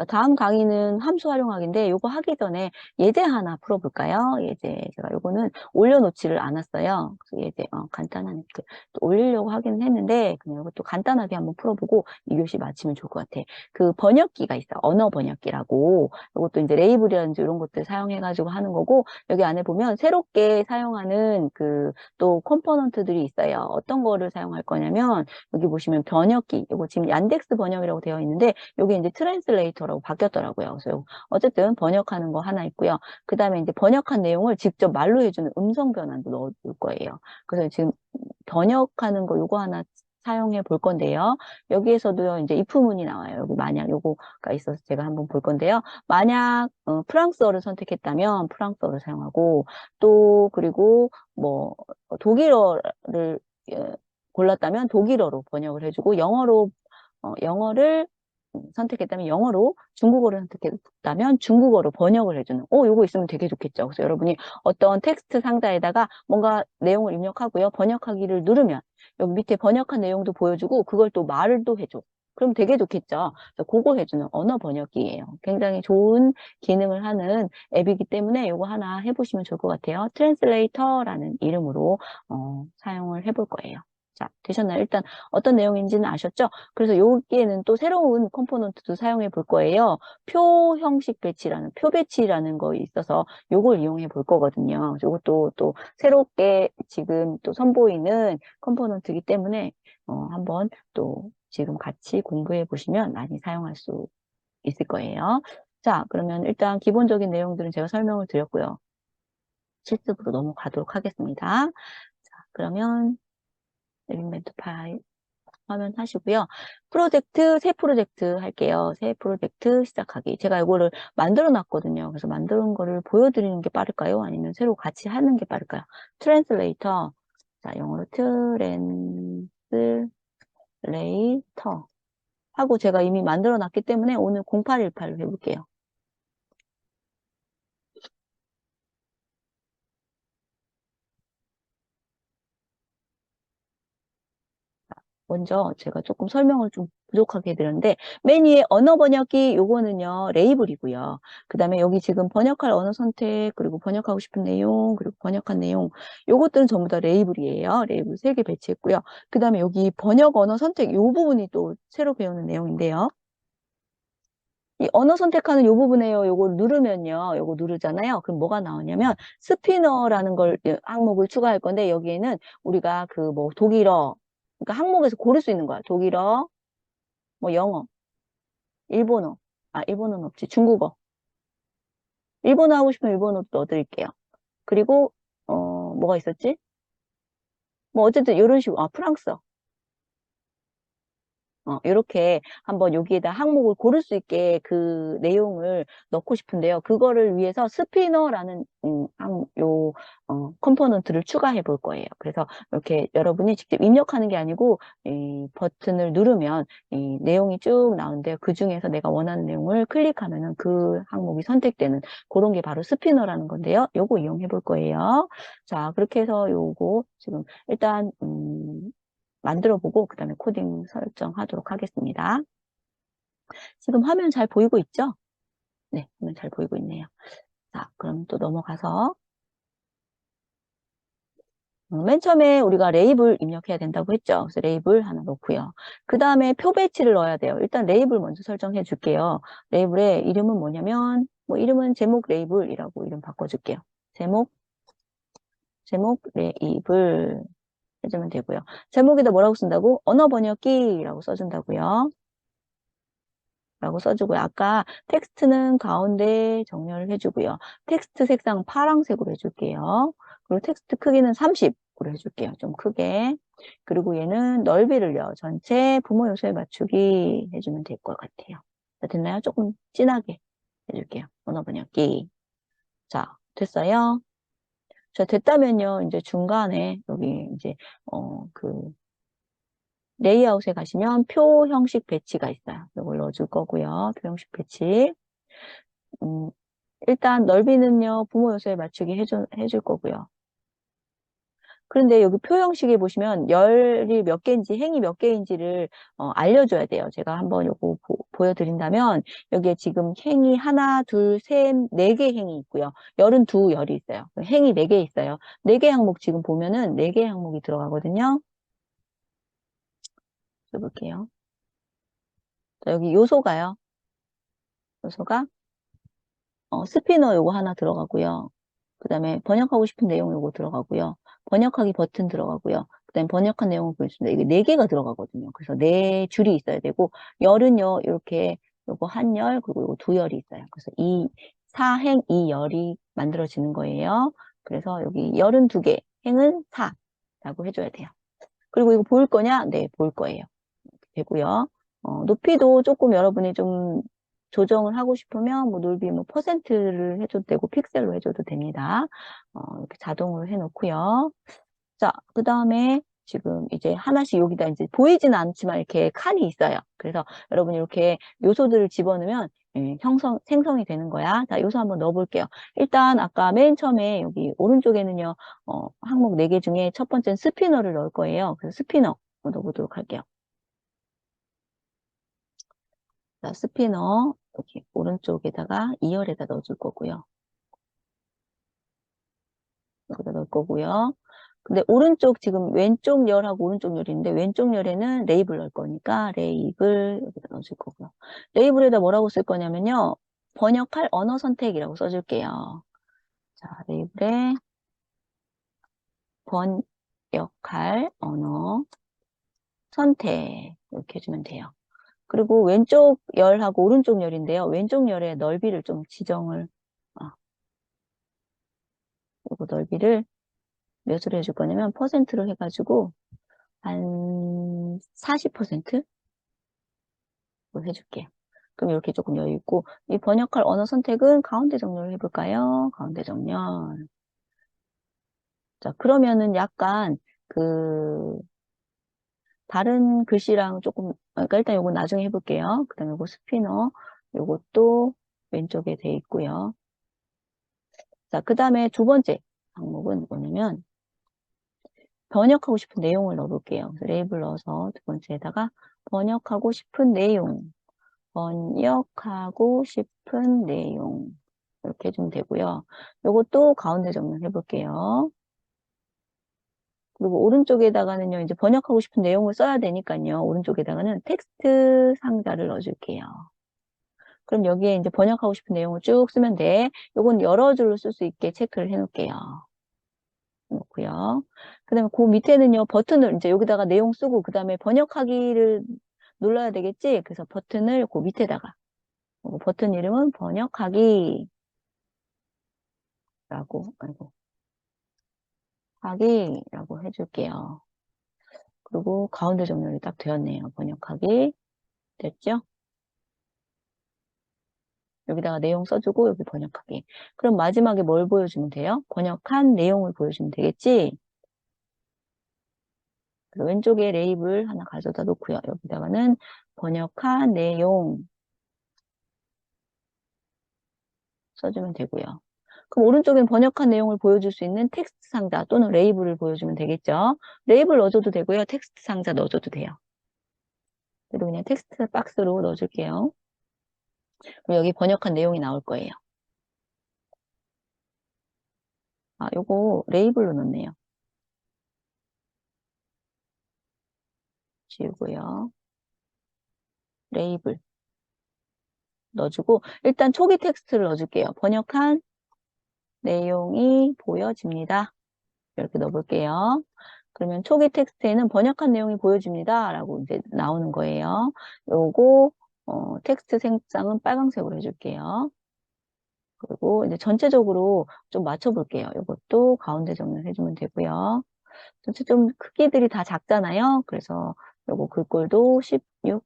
다음 강의는 함수 활용하기인데 요거 하기 전에 예제 하나 풀어볼까요? 제가 요거는 올려놓지를 않았어요. 그래서 간단한 또 올리려고 하기는 했는데 그냥 이것도 간단하게 한번 풀어보고 2교시 마치면 좋을 것 같아. 그 번역기가 있어. 언어 번역기라고. 이것도 이제 레이블이라든지 이런 것들 사용해가지고 하는 거고 여기 안에 보면 새롭게 사용하는 또 컴포넌트들이 있어요. 어떤 거를 사용할 거냐면 여기 보시면 번역기, 이거 지금 얀덱스 번역이라고 되어 있는데 여기 이제 트랜슬레이터라고 바뀌었더라고요. 그래서 어쨌든 번역하는 거 하나 있고요. 그 다음에 이제 번역한 내용을 직접 말로 해주는 음성 변환도 넣어줄 거예요. 그래서 지금 번역하는 거 요거 하나 사용해 볼 건데요. 여기에서도요, 이제 if문이 나와요. 여기 만약 요거가 있어서 제가 한번 볼 건데요. 만약 프랑스어를 선택했다면 프랑스어를 사용하고 또 그리고 뭐 독일어를 골랐다면 독일어로 번역을 해주고 영어를 선택했다면 영어로, 중국어를 선택했다면 중국어로 번역을 해주는, 요거 있으면 되게 좋겠죠. 그래서 여러분이 어떤 텍스트 상자에다가 뭔가 내용을 입력하고요. 번역하기를 누르면 여기 밑에 번역한 내용도 보여주고 그걸 또 말을 또 해줘. 그럼 되게 좋겠죠. 그래서 그거 해주는 언어 번역기예요. 굉장히 좋은 기능을 하는 앱이기 때문에 이거 하나 해보시면 좋을 것 같아요. 트랜슬레이터라는 이름으로 사용을 해볼 거예요. 자, 되셨나요? 일단 어떤 내용인지는 아셨죠? 그래서 여기에는 또 새로운 컴포넌트도 사용해 볼 거예요. 표 형식 배치라는, 표 배치라는 거 있어서 요걸 이용해 볼 거거든요. 요것도 또 새롭게 지금 또 선보이는 컴포넌트이기 때문에 한번 또 지금 같이 공부해 보시면 많이 사용할 수 있을 거예요. 자, 그러면 일단 기본적인 내용들은 제가 설명을 드렸고요. 실습으로 넘어가도록 하겠습니다. 자, 그러면 엘리멘트 파일 화면 하시고요. 새 프로젝트 할게요. 새 프로젝트 시작하기. 제가 이거를 만들어 놨거든요. 그래서 만든 거를 보여드리는 게 빠를까요? 아니면 새로 같이 하는 게 빠를까요? 트랜슬레이터. 자, 영어로 트랜슬레이터. 하고 제가 이미 만들어 놨기 때문에 오늘 0818로 해볼게요. 먼저 제가 조금 설명을 좀 부족하게 해드렸는데 맨 위에 언어 번역기 요거는요 레이블이고요. 그 다음에 여기 지금 번역할 언어 선택 그리고 번역하고 싶은 내용 그리고 번역한 내용 요것들은 전부 다 레이블이에요. 레이블 3개 배치했고요. 그 다음에 여기 번역 언어 선택 요 부분이 또 새로 배우는 내용인데요. 이 언어 선택하는 요 부분에요. 요거 누르면요. 요거 누르잖아요. 그럼 뭐가 나오냐면 스피너라는 걸 항목을 추가할 건데 여기에는 우리가 뭐 독일어 그러니까 항목에서 고를 수 있는 거야. 독일어, 뭐 영어, 일본어. 일본어는 없지. 중국어. 일본어 하고 싶으면 일본어도 넣어드릴게요. 그리고 뭐가 있었지? 뭐 어쨌든 이런 식으로 프랑스어. 이렇게 한번 여기에다 항목을 고를 수 있게 그 내용을 넣고 싶은데요. 그거를 위해서 스피너라는 컴포넌트를 추가해 볼 거예요. 그래서 이렇게 여러분이 직접 입력하는 게 아니고 이 버튼을 누르면 이 내용이 쭉 나오는데요. 그 중에서 내가 원하는 내용을 클릭하면은 그 항목이 선택되는 그런 게 바로 스피너라는 건데요. 요거 이용해 볼 거예요. 자, 그렇게 해서 요거 지금 일단 만들어보고 그 다음에 코딩 설정하도록 하겠습니다. 지금 화면 잘 보이고 있죠? 네, 화면 잘 보이고 있네요. 자, 그럼 또 넘어가서 맨 처음에 우리가 레이블 입력해야 된다고 했죠. 그래서 레이블 하나 넣고요. 그 다음에 표 배치를 넣어야 돼요. 일단 레이블 먼저 설정해 줄게요. 레이블의 이름은 뭐냐면 뭐 이름은 제목 레이블이라고 이름 바꿔줄게요. 제목 레이블 해주면 되고요. 제목에다 뭐라고 쓴다고? 언어 번역기라고 써준다고요. 라고 써주고요. 아까 텍스트는 가운데 정렬을 해주고요. 텍스트 색상 파란색으로 해줄게요. 그리고 텍스트 크기는 30으로 해줄게요. 좀 크게. 그리고 얘는 넓이를요. 전체 부모 요소에 맞추기 해주면 될 것 같아요. 자, 됐나요? 조금 진하게 해줄게요. 언어 번역기. 자, 됐어요? 자, 됐다면요. 이제 중간에 여기 이제 그 레이아웃에 가시면 표 형식 배치가 있어요. 이걸 넣어줄 거고요. 표 형식 배치. 음, 일단 넓이는요, 부모 요소에 맞추기 해줄 거고요. 그런데 여기 표 형식에 보시면 열이 몇 개인지, 행이 몇 개인지를 알려줘야 돼요. 제가 한번 요거 보여드린다면, 여기에 지금 행이 하나, 둘, 셋, 네 개 행이 있고요. 열은 두 열이 있어요. 행이 네 개 있어요. 네 개 항목 지금 보면은 네 개 항목이 들어가거든요. 해볼게요. 자, 여기 요소가요. 요소가 스피너 요거 하나 들어가고요. 그 다음에 번역하고 싶은 내용 요거 들어가고요. 번역하기 버튼 들어가고요. 그 다음에 번역한 내용을 보여주는데 이게 네 개가 들어가거든요. 그래서 네 줄이 있어야 되고 열은요 이렇게 요거 한 열 그리고 요거 두 열이 있어요. 그래서 이 사행 이 열이 만들어지는 거예요. 그래서 여기 열은 두 개, 행은 4라고 해줘야 돼요. 그리고 이거 보일 거냐? 네, 보일 거예요. 이렇게 되고요. 높이도 조금 여러분이 좀 조정을 하고 싶으면 뭐 넓이 뭐 퍼센트를 해줘도 되고 픽셀로 해줘도 됩니다. 이렇게 자동으로 해놓고요. 자, 그 다음에 지금 이제 하나씩 여기다 이제 보이지는 않지만 이렇게 칸이 있어요. 그래서 여러분이 이렇게 요소들을 집어넣으면 생성이 되는 거야. 자, 요소 한번 넣어볼게요. 일단 아까 맨 처음에 여기 오른쪽에는요, 항목 4개 중에 첫 번째는 스피너를 넣을 거예요. 그래서 스피너 넣어보도록 할게요. 자, 스피너 여기 오른쪽에다가 2열에다 넣어줄 거고요. 여기다 넣을 거고요. 근데 오른쪽 지금 왼쪽 열하고 오른쪽 열인데 왼쪽 열에는 레이블 넣을 거니까 레이블 여기다 넣어줄 거고요. 레이블에다 뭐라고 쓸 거냐면요. 번역할 언어 선택이라고 써줄게요. 자, 레이블에 번역할 언어 선택 이렇게 해주면 돼요. 그리고 왼쪽 열하고 오른쪽 열인데요. 왼쪽 열의 넓이를 좀 지정을 요거 넓이를 몇으로 해줄 거냐면 퍼센트로 해가지고 한 40%로 해줄게요. 그럼 이렇게 조금 여유 있고 이 번역할 언어 선택은 가운데 정렬을 해볼까요? 가운데 정렬. 자, 그러면은 약간 그 다른 글씨랑 조금 그러니까 일단 요거 나중에 해볼게요. 그다음에 요거 스피너 요것도 왼쪽에 돼 있고요. 자, 그다음에 두 번째 항목은 뭐냐면 번역하고 싶은 내용을 넣어볼게요. 그래서 레이블 넣어서 두 번째에다가 번역하고 싶은 내용 번역하고 싶은 내용 이렇게 해주면 되고요. 요것도 가운데 정렬 해볼게요. 그리고 오른쪽에다가는요, 이제 번역하고 싶은 내용을 써야 되니까요. 오른쪽에다가는 텍스트 상자를 넣어줄게요. 그럼 여기에 이제 번역하고 싶은 내용을 쭉 쓰면 돼. 요건 여러 줄로 쓸 수 있게 체크를 해놓을게요. 놓고요. 그 다음에 그 밑에는요, 버튼을 이제 여기다가 내용 쓰고, 그 다음에 번역하기를 눌러야 되겠지? 그래서 버튼을 그 밑에다가 버튼 이름은 번역하기라고, 아이고, 하기라고 해줄게요. 그리고 가운데 정렬이 딱 되었네요. 번역하기. 됐죠? 여기다가 내용 써주고, 여기 번역하기. 그럼 마지막에 뭘 보여주면 돼요? 번역한 내용을 보여주면 되겠지? 그래서 왼쪽에 레이블 하나 가져다 놓고요. 여기다가는 번역한 내용 써주면 되고요. 그럼 오른쪽엔 번역한 내용을 보여줄 수 있는 텍스트 상자 또는 레이블을 보여주면 되겠죠. 레이블 넣어줘도 되고요. 텍스트 상자 넣어줘도 돼요. 그래도 그냥 텍스트 박스로 넣어줄게요. 그럼 여기 번역한 내용이 나올 거예요. 아, 요거 레이블로 넣네요. 지우고요. 레이블 넣어주고, 일단 초기 텍스트를 넣어줄게요. 번역한 내용이 보여집니다. 이렇게 넣어볼게요. 그러면 초기 텍스트에는 번역한 내용이 보여집니다. 라고 이제 나오는 거예요. 요거, 텍스트 색상은 빨강색으로 해줄게요. 그리고 이제 전체적으로 좀 맞춰볼게요. 이것도 가운데 정렬해주면 되고요. 전체 좀 크기들이 다 작잖아요. 그래서 요거 글꼴도 16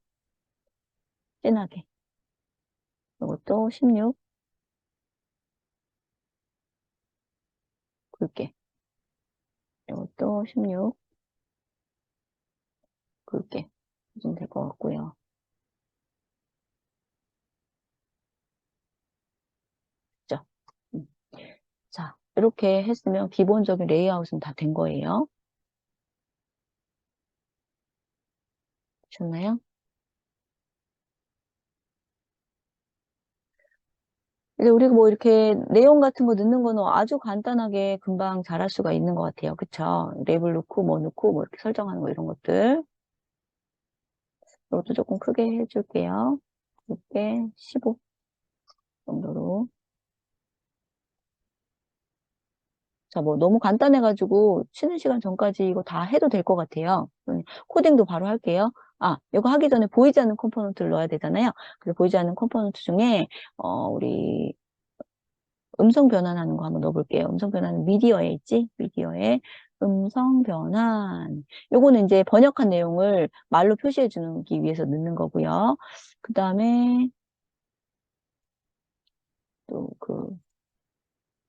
진하게. 요것도 16 굵게. 요것도 16 굵게. 해주면 될 것 같고요. 그죠? 음. 자, 이렇게 했으면 기본적인 레이아웃은 다 된 거예요. 보셨나요? 이제 우리가 뭐 이렇게 내용 같은 거 넣는 거는 아주 간단하게 금방 잘할 수가 있는 것 같아요. 그쵸? 레이블 넣고 뭐 넣고 뭐 이렇게 설정하는 거 이런 것들. 이것도 조금 크게 해줄게요. 이렇게 15 정도로. 자, 뭐 너무 간단해가지고 쉬는 시간 전까지 이거 다 해도 될 것 같아요. 코딩도 바로 할게요. 아, 이거 하기 전에 보이지 않는 컴포넌트를 넣어야 되잖아요. 그래서 보이지 않는 컴포넌트 중에 우리 음성 변환하는 거 한번 넣어볼게요. 음성 변환은 미디어에 있지? 미디어에 음성 변환. 요거는 이제 번역한 내용을 말로 표시해 주기 위해서 넣는 거고요. 그 다음에 또 그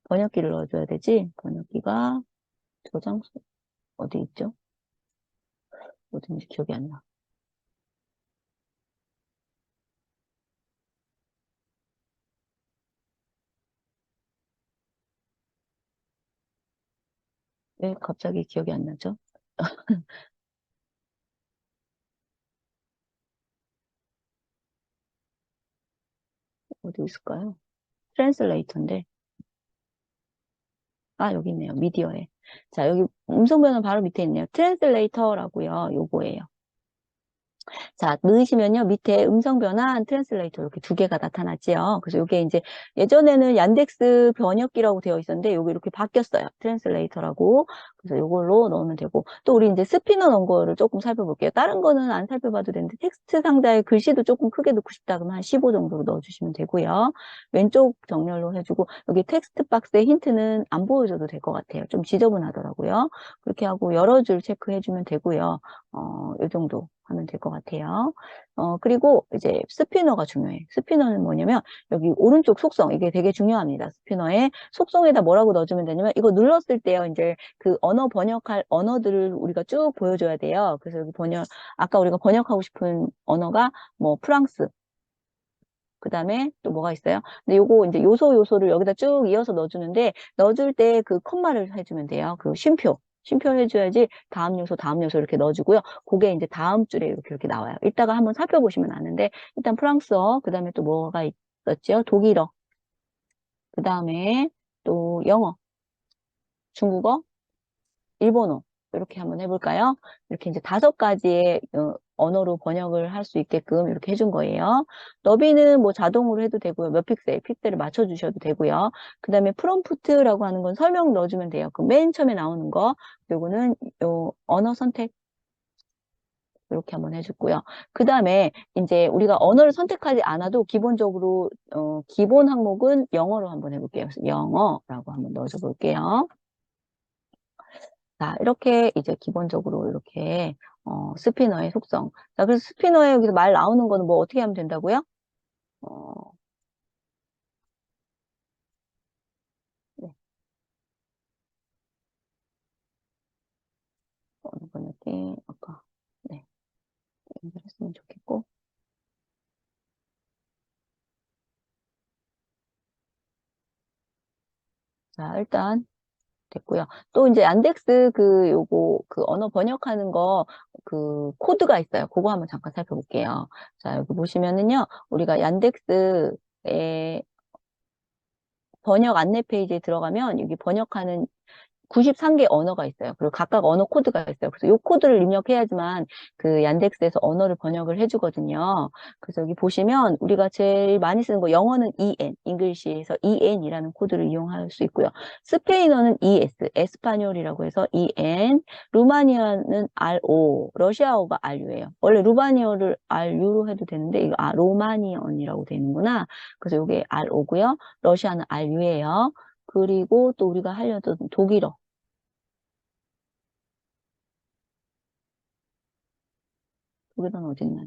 번역기를 넣어줘야 되지? 번역기가 저장소 어디 있죠? 어딘지 기억이 안 나. 왜 갑자기 기억이 안 나죠? 어디 있을까요? 트랜슬레이터인데. 아, 여기 있네요. 미디어에. 자, 여기 음성 변환 바로 밑에 있네요. 트랜슬레이터라고요. 요거예요. 자, 넣으시면요. 밑에 음성 변환, 트랜슬레이터 이렇게 두 개가 나타났지요. 그래서 이게 이제 예전에는 얀덱스 번역기라고 되어 있었는데 요게 이렇게 바뀌었어요. 트랜슬레이터라고. 그래서 요걸로 넣으면 되고 또 우리 이제 스피너 넣은 거를 조금 살펴볼게요. 다른 거는 안 살펴봐도 되는데 텍스트 상자에 글씨도 조금 크게 넣고 싶다 그러면 한 15 정도로 넣어주시면 되고요. 왼쪽 정렬로 해주고 여기 텍스트 박스의 힌트는 안 보여줘도 될 것 같아요. 좀 지저분하더라고요. 그렇게 하고 여러 줄 체크해주면 되고요. 이 정도 하면 될 것 같아요. 그리고 이제 스피너가 중요해. 스피너는 뭐냐면 여기 오른쪽 속성 이게 되게 중요합니다. 스피너에 속성에다 뭐라고 넣어주면 되냐면 이거 눌렀을 때요. 이제 그 언어 번역할 언어들을 우리가 쭉 보여줘야 돼요. 그래서 여기 아까 우리가 번역하고 싶은 언어가 뭐 프랑스 그 다음에 또 뭐가 있어요? 근데 요거 이제 요소를 여기다 쭉 이어서 넣어주는데, 넣어줄 때 그 컴마를 해주면 돼요. 그 쉼표. 쉼표를 해줘야지 다음 요소 이렇게 넣어주고요. 그게 이제 다음 줄에 이렇게 나와요. 이따가 한번 살펴보시면 아는데, 일단 프랑스어, 그 다음에 또 뭐가 있었죠? 독일어, 그 다음에 또 영어, 중국어, 일본어 이렇게 한번 해볼까요? 이렇게 이제 5가지의 언어로 번역을 할 수 있게끔 이렇게 해준 거예요. 너비는 뭐 자동으로 해도 되고요. 몇 픽셀을 맞춰주셔도 되고요. 그 다음에 프롬프트라고 하는 건 설명 넣어주면 돼요. 그 맨 처음에 나오는 거. 요거는 요 언어 선택 이렇게 한번 해줬고요. 그 다음에 이제 우리가 언어를 선택하지 않아도 기본적으로 기본 항목은 영어로 한번 해볼게요. 그래서 영어라고 한번 넣어줘 볼게요. 자, 이렇게 이제 기본적으로 이렇게 스피너의 속성. 자, 그래서 스피너에 여기서 말 나오는 거는 뭐 어떻게 하면 된다고요? 어, 네, 어느 번역기 아까 네, 연결했으면 좋겠고. 자, 일단 됐고요. 또 이제 얀덱스 요거 언어 번역하는 거 코드가 있어요. 그거 한번 잠깐 살펴볼게요. 자, 여기 보시면은요. 우리가 얀덱스에 번역 안내 페이지에 들어가면 여기 번역하는 93개 언어가 있어요. 그리고 각각 언어 코드가 있어요. 그래서 이 코드를 입력해야지만 얀덱스에서 언어를 번역을 해주거든요. 그래서 여기 보시면 우리가 제일 많이 쓰는 거 영어는 EN, 잉글리시에서 EN이라는 코드를 이용할 수 있고요. 스페인어는 ES, 에스파뇰이라고 해서 EN, 루마니아는 RO, 러시아어가 RU예요. 원래 루마니아를 RU로 해도 되는데 이거 로마니언이라고 되는구나. 그래서 이게 RO고요. 러시아는 RU예요. 그리고 또 우리가 하려던 독일어. 독일어는 어디 있나요?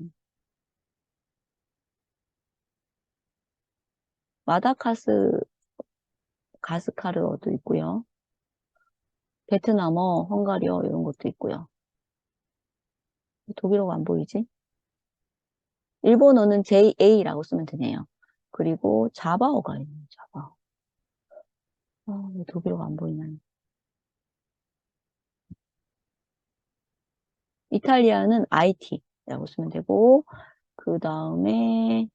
마다카스, 가스카르어도 있고요. 베트남어, 헝가리어 이런 것도 있고요. 독일어가 안 보이지? 일본어는 JA라고 쓰면 되네요. 그리고 자바어가 있네요. 자바어. 왜 독일어가 안 보이나요? 이탈리아는 IT라고 쓰면 되고 그 다음에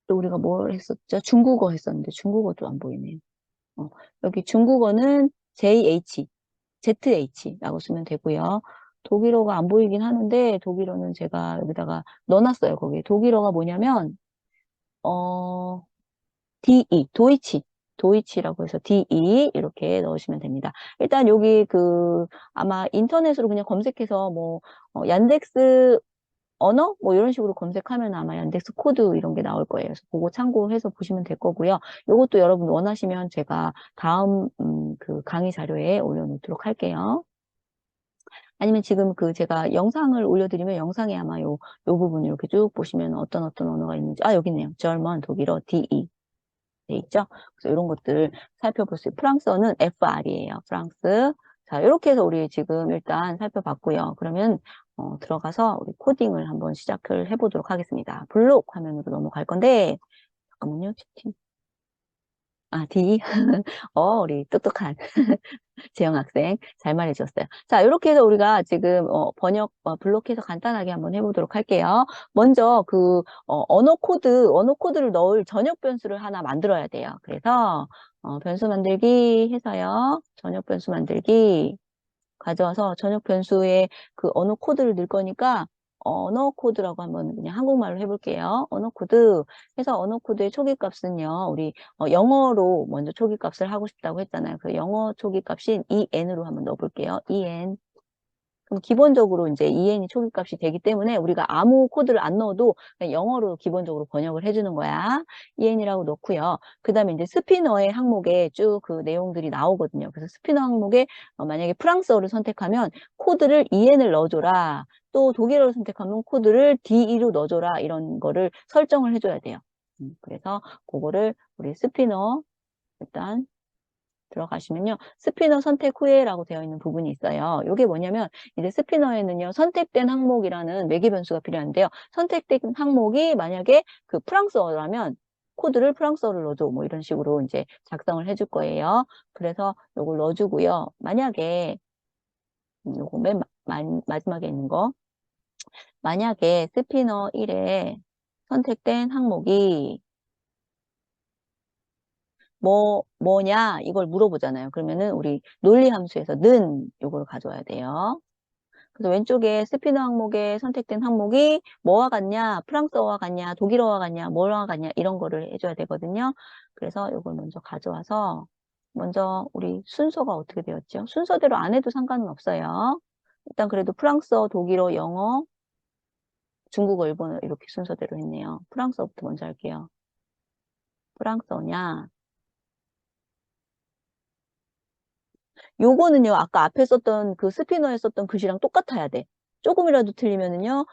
또 우리가 뭘 했었죠? 중국어 했었는데 중국어도 안 보이네요. 여기 중국어는 ZH라고 쓰면 되고요. 독일어가 안 보이긴 하는데 독일어는 제가 여기다가 넣어놨어요. 거기 독일어가 뭐냐면 DE, 도이치라고 해서 DE 이렇게 넣으시면 됩니다. 일단 여기 아마 인터넷으로 그냥 검색해서 얀덱스 언어? 뭐 이런 식으로 검색하면 아마 얀덱스 코드 이런 게 나올 거예요. 그래서 그거 참고해서 보시면 될 거고요. 이것도 여러분 원하시면 제가 다음 강의 자료에 올려놓도록 할게요. 아니면 지금 제가 영상을 올려드리면 영상에 아마 요 부분을 이렇게 쭉 보시면 어떤 언어가 있는지, 여기 있네요. German, 독일어, DE. 돼 있죠? 그래서 이런 것들을 살펴볼 수 있어요. 프랑스어는 FR이에요. 프랑스. 자, 이렇게 해서 우리 지금 일단 살펴봤고요. 그러면 들어가서 우리 코딩을 한번 시작을 해보도록 하겠습니다. 블록 화면으로 넘어갈 건데, 잠깐만요. 채팅. D. 우리 똑똑한 재영 학생 잘 말해줬어요. 자, 이렇게 해서 우리가 지금 번역 블록해서 간단하게 한번 해보도록 할게요. 먼저 언어 코드를 넣을 전역 변수를 하나 만들어야 돼요. 그래서 변수 만들기 해서요. 전역 변수 만들기 가져와서 전역 변수에 언어 코드를 넣을 거니까 언어 코드라고 한번 그냥 한국말로 해볼게요. 언어 코드 해서 언어 코드의 초기 값은요. 우리 영어로 먼저 초기 값을 하고 싶다고 했잖아요. 그 영어 초기 값인 en으로 한번 넣어볼게요. en. 그럼 기본적으로 이제 en이 초기 값이 되기 때문에 우리가 아무 코드를 안 넣어도 그냥 영어로 기본적으로 번역을 해주는 거야. en이라고 넣고요. 그 다음에 이제 스피너의 항목에 쭉 그 내용들이 나오거든요. 그래서 스피너 항목에 만약에 프랑스어를 선택하면 코드를 en을 넣어줘라. 또 독일어를 선택하면 코드를 DE로 넣어줘라. 이런 거를 설정을 해줘야 돼요. 그래서 그거를 우리 스피너 일단 들어가시면요. 스피너 선택 후에라고 되어 있는 부분이 있어요. 이게 뭐냐면 이제 스피너에는요. 선택된 항목이라는 매개 변수가 필요한데요. 선택된 항목이 만약에 프랑스어라면 코드를 프랑스어를 넣어줘. 뭐 이런 식으로 이제 작성을 해줄 거예요. 그래서 요걸 넣어주고요. 만약에 요거 맨 마지막에 있는 거 만약에 스피너 1에 선택된 항목이 뭐냐 이걸 물어보잖아요. 그러면은 우리 논리 함수에서 는 요걸 가져와야 돼요. 그래서 왼쪽에 스피너 항목에 선택된 항목이 뭐와 같냐, 프랑스어와 같냐, 독일어와 같냐, 뭐와 같냐 이런 거를 해줘야 되거든요. 그래서 요걸 먼저 가져와서 먼저 우리 순서가 어떻게 되었죠? 순서대로 안 해도 상관은 없어요. 일단 그래도 프랑스어, 독일어, 영어, 중국어, 일본어 이렇게 순서대로 했네요. 프랑스어부터 먼저 할게요. 프랑스어냐? 요거는요, 아까 앞에 썼던 스피너에 썼던 글씨랑 똑같아야 돼. 조금이라도 틀리면은요,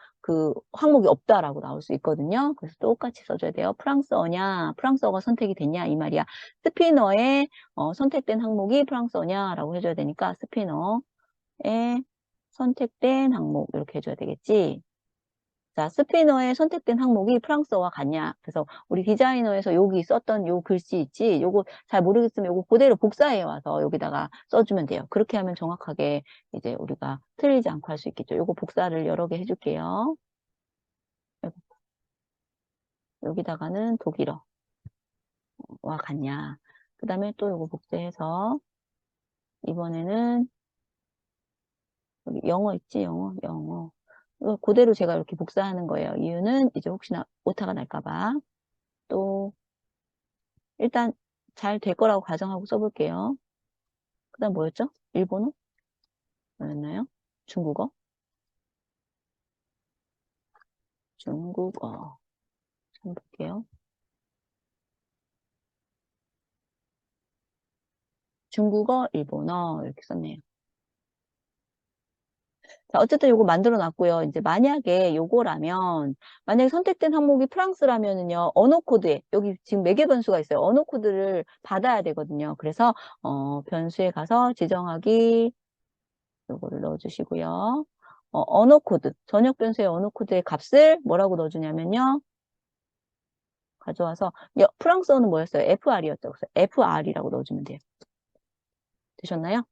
항목이 없다라고 나올 수 있거든요. 그래서 똑같이 써줘야 돼요. 프랑스어냐, 프랑스어가 선택이 됐냐, 이 말이야. 스피너에 선택된 항목이 프랑스어냐라고 해줘야 되니까, 스피너에 선택된 항목, 이렇게 해줘야 되겠지. 자, 스페인어에 선택된 항목이 프랑스어와 같냐? 그래서 우리 디자이너에서 여기 썼던 요 글씨 있지? 요거 잘 모르겠으면 요거 그대로 복사해 와서 여기다가 써주면 돼요. 그렇게 하면 정확하게 이제 우리가 틀리지 않고 할 수 있겠죠. 요거 복사를 여러 개 해줄게요. 여기다가는 독일어와 같냐? 그 다음에 또 요거 복제해서 이번에는 여기 영어 있지? 영어. 이거 그대로 제가 이렇게 복사하는 거예요. 이유는 이제 혹시나 오타가 날까봐. 또 일단 잘 될 거라고 가정하고 써볼게요. 그 다음 뭐였죠? 일본어? 뭐였나요? 중국어? 중국어. 한번 볼게요. 중국어, 일본어 이렇게 썼네요. 자, 어쨌든 요거 만들어 놨고요. 이제 만약에 요거라면, 만약에 선택된 항목이 프랑스라면은요, 언어 코드에, 여기 지금 매개 변수가 있어요. 언어 코드를 받아야 되거든요. 그래서, 변수에 가서 지정하기, 요거를 넣어주시고요. 언어 코드, 전역 변수의 언어 코드의 값을 뭐라고 넣어주냐면요. 가져와서, 프랑스어는 뭐였어요? FR이었죠. 그래서 FR이라고 넣어주면 돼요. 되셨나요?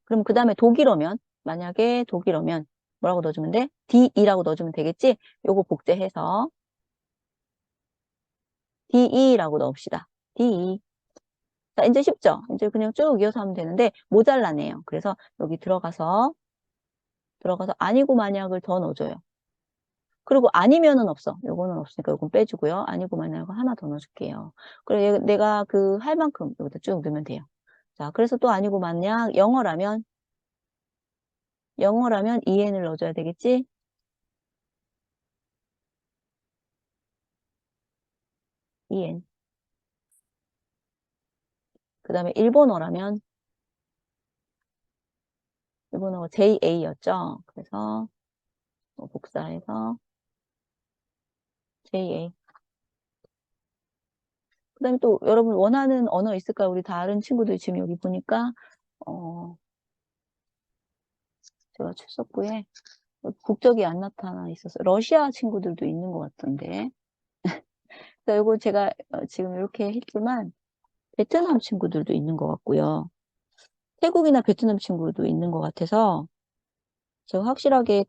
그럼 그 다음에 독일어면, 만약에 독일어면 뭐라고 넣어주면 돼? DE라고 넣어주면 되겠지? 요거 복제해서 DE라고 넣읍시다. DE. 자, 이제 쉽죠? 이제 그냥 쭉 이어서 하면 되는데 모자라네요. 그래서 여기 들어가서 아니고 만약을 더 넣어줘요. 그리고 아니면은 없어. 요거는 없으니까 요건 빼주고요. 아니고 만약을 하나 더 넣어줄게요. 그리고 내가 그 할 만큼 여기다 쭉 넣으면 돼요. 자, 그래서 또 아니고 만약 영어라면 EN을 넣어줘야 되겠지? EN. 그 다음에 일본어가 JA였죠. 그래서 복사해서 JA. 그 다음에 또 여러분 원하는 언어 있을까요? 우리 다른 친구들 지금 여기 보니까 어, 제가 출석부에 국적이 안 나타나 있어서 러시아 친구들도 있는 것 같은데. 그래서 이거 제가 지금 이렇게 했지만 베트남 친구들도 있는 것 같고요. 태국이나 베트남 친구도 있는 것 같아서 제가 확실하게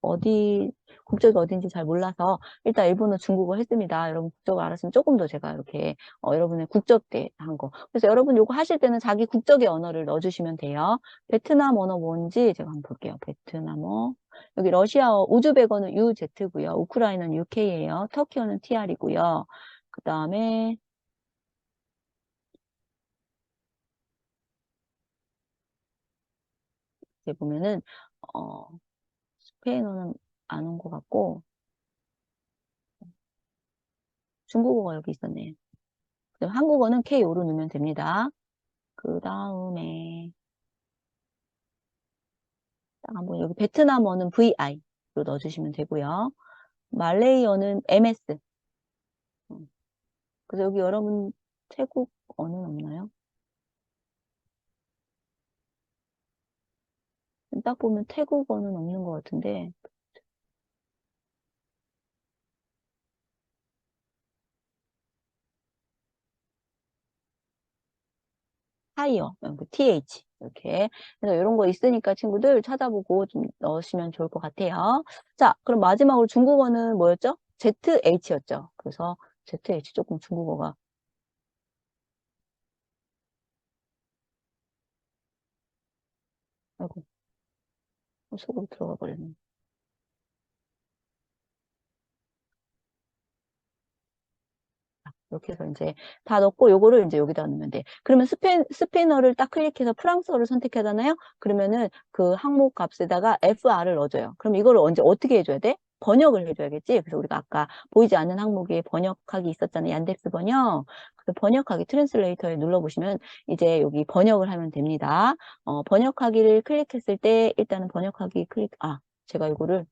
어디, 국적이 어딘지 잘 몰라서 일단 일본어, 중국어 했습니다. 여러분 국적을 알았으면 조금 더 제가 이렇게 여러분의 국적대 한 거. 그래서 여러분 요거 하실 때는 자기 국적의 언어를 넣어주시면 돼요. 베트남 언어 뭔지 제가 한번 볼게요. 베트남어. 여기 러시아어, 우즈베거는 UZ고요. 우크라이나는 UK예요. 터키어는 TR이고요. 그 다음에 이제 보면은 어, 스페인어는 안 온 것 같고 중국어가 여기 있었네요. 그다음 한국어는 K5로 넣으면 됩니다. 그 다음에 딱 한번 여기 베트남어는 VI로 넣어주시면 되고요. 말레이어는 MS. 그래서 여기 여러분 태국어는 없나요? 딱 보면 태국어는 없는 것 같은데 타이어, TH 이렇게. 그래서 이런 거 있으니까 친구들 찾아보고 좀 넣으시면 좋을 것 같아요. 자, 그럼 마지막으로 중국어는 뭐였죠? ZH였죠. 그래서 ZH 조금 중국어가 아이고 속으로 들어가 버렸네. 이렇게 해서 이제 다 넣고 요거를 이제 여기다 넣으면 돼. 그러면 스페인어를 딱 클릭해서 프랑스어를 선택하잖아요. 그러면은 그 항목 값에다가 FR을 넣어줘요. 그럼 이걸 언제 어떻게 해줘야 돼? 번역을 해줘야겠지. 그래서 우리가 아까 보이지 않는 항목에 번역하기 있었잖아요. 얀덱스 번역. 그래서 번역하기 트랜슬레이터에 눌러보시면 이제 여기 번역을 하면 됩니다. 번역하기를 클릭했을 때 일단은 번역하기 제가 이거를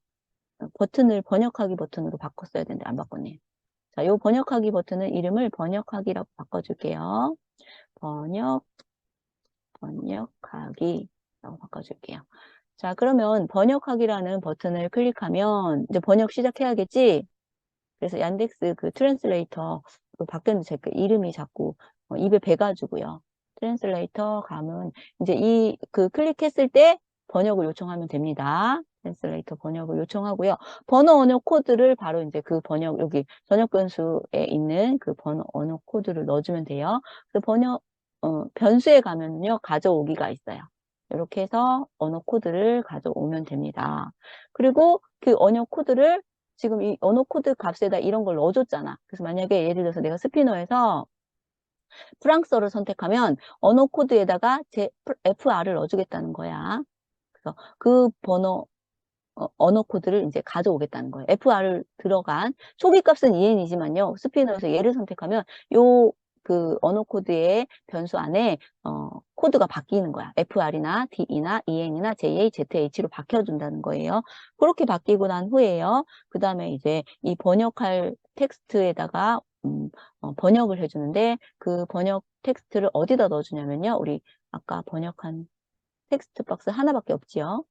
버튼을 번역하기 버튼으로 바꿨어야 되는데 안 바꿨네요. 자, 요 번역하기 버튼은 이름을 번역하기라고 바꿔줄게요. 번역하기라고 바꿔줄게요. 자, 그러면 번역하기라는 버튼을 클릭하면 이제 번역 시작해야겠지? 그래서 얀덱스 그 트랜슬레이터 바뀌었는데 제 그 이름이 자꾸 입에 배가지고요. 트랜슬레이터 가면 이제 이 그 클릭했을 때 번역을 요청하면 됩니다. 트랜슬레이터 번역을 요청하고요. 번호 언어 코드를 바로 이제 그 번역 여기 전역 변수에 있는 그 번호 언어 코드를 넣어주면 돼요. 그 번역 변수에 가면요 가져오기가 있어요. 이렇게 해서 언어 코드를 가져오면 됩니다. 그리고 그 언어 코드를 지금 이 언어 코드 값에다 이런 걸 넣어줬잖아. 그래서 만약에 예를 들어서 내가 스피너에서 프랑스어를 선택하면 언어 코드에다가 제 FR을 넣어주겠다는 거야. 그래서 그 번호, 언어 코드를 이제 가져오겠다는 거예요. FR을 들어간 초기 값은 EN이지만요. 스피너에서 얘를 선택하면 요 그 언어 코드의 변수 안에 코드가 바뀌는 거야. FR이나 DE나 EN이나 JA, ZH로 바뀌어준다는 거예요. 그렇게 바뀌고 난 후에요. 그 다음에 이제 이 번역할 텍스트에다가 번역을 해주는데 그 번역 텍스트를 어디다 넣어주냐면요. 우리 아까 번역한 텍스트 박스 하나밖에 없지요.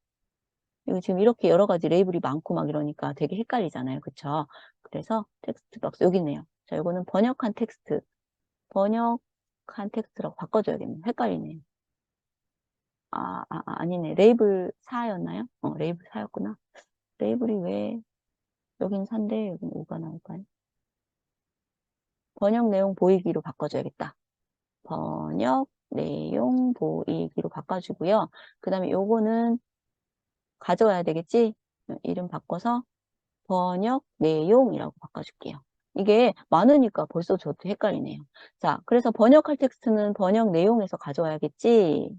이거 지금 이렇게 여러 가지 레이블이 많고 막 이러니까 되게 헷갈리잖아요. 그쵸? 그래서 텍스트 박스 여기 있네요. 자, 이거는 번역한 텍스트라고 바꿔줘야겠네요. 헷갈리네요. 아니네. 레이블 4였나요? 레이블 4였구나. 레이블이 왜 여긴 4인데 여긴 5가 나올까요? 번역 내용 보이기로 바꿔줘야겠다. 번역 내용 보이기로 바꿔주고요. 그 다음에 요거는 가져와야 되겠지? 이름 바꿔서 번역 내용이라고 바꿔줄게요. 이게 많으니까 벌써 저도 헷갈리네요. 자, 그래서 번역할 텍스트는 번역 내용에서 가져와야겠지?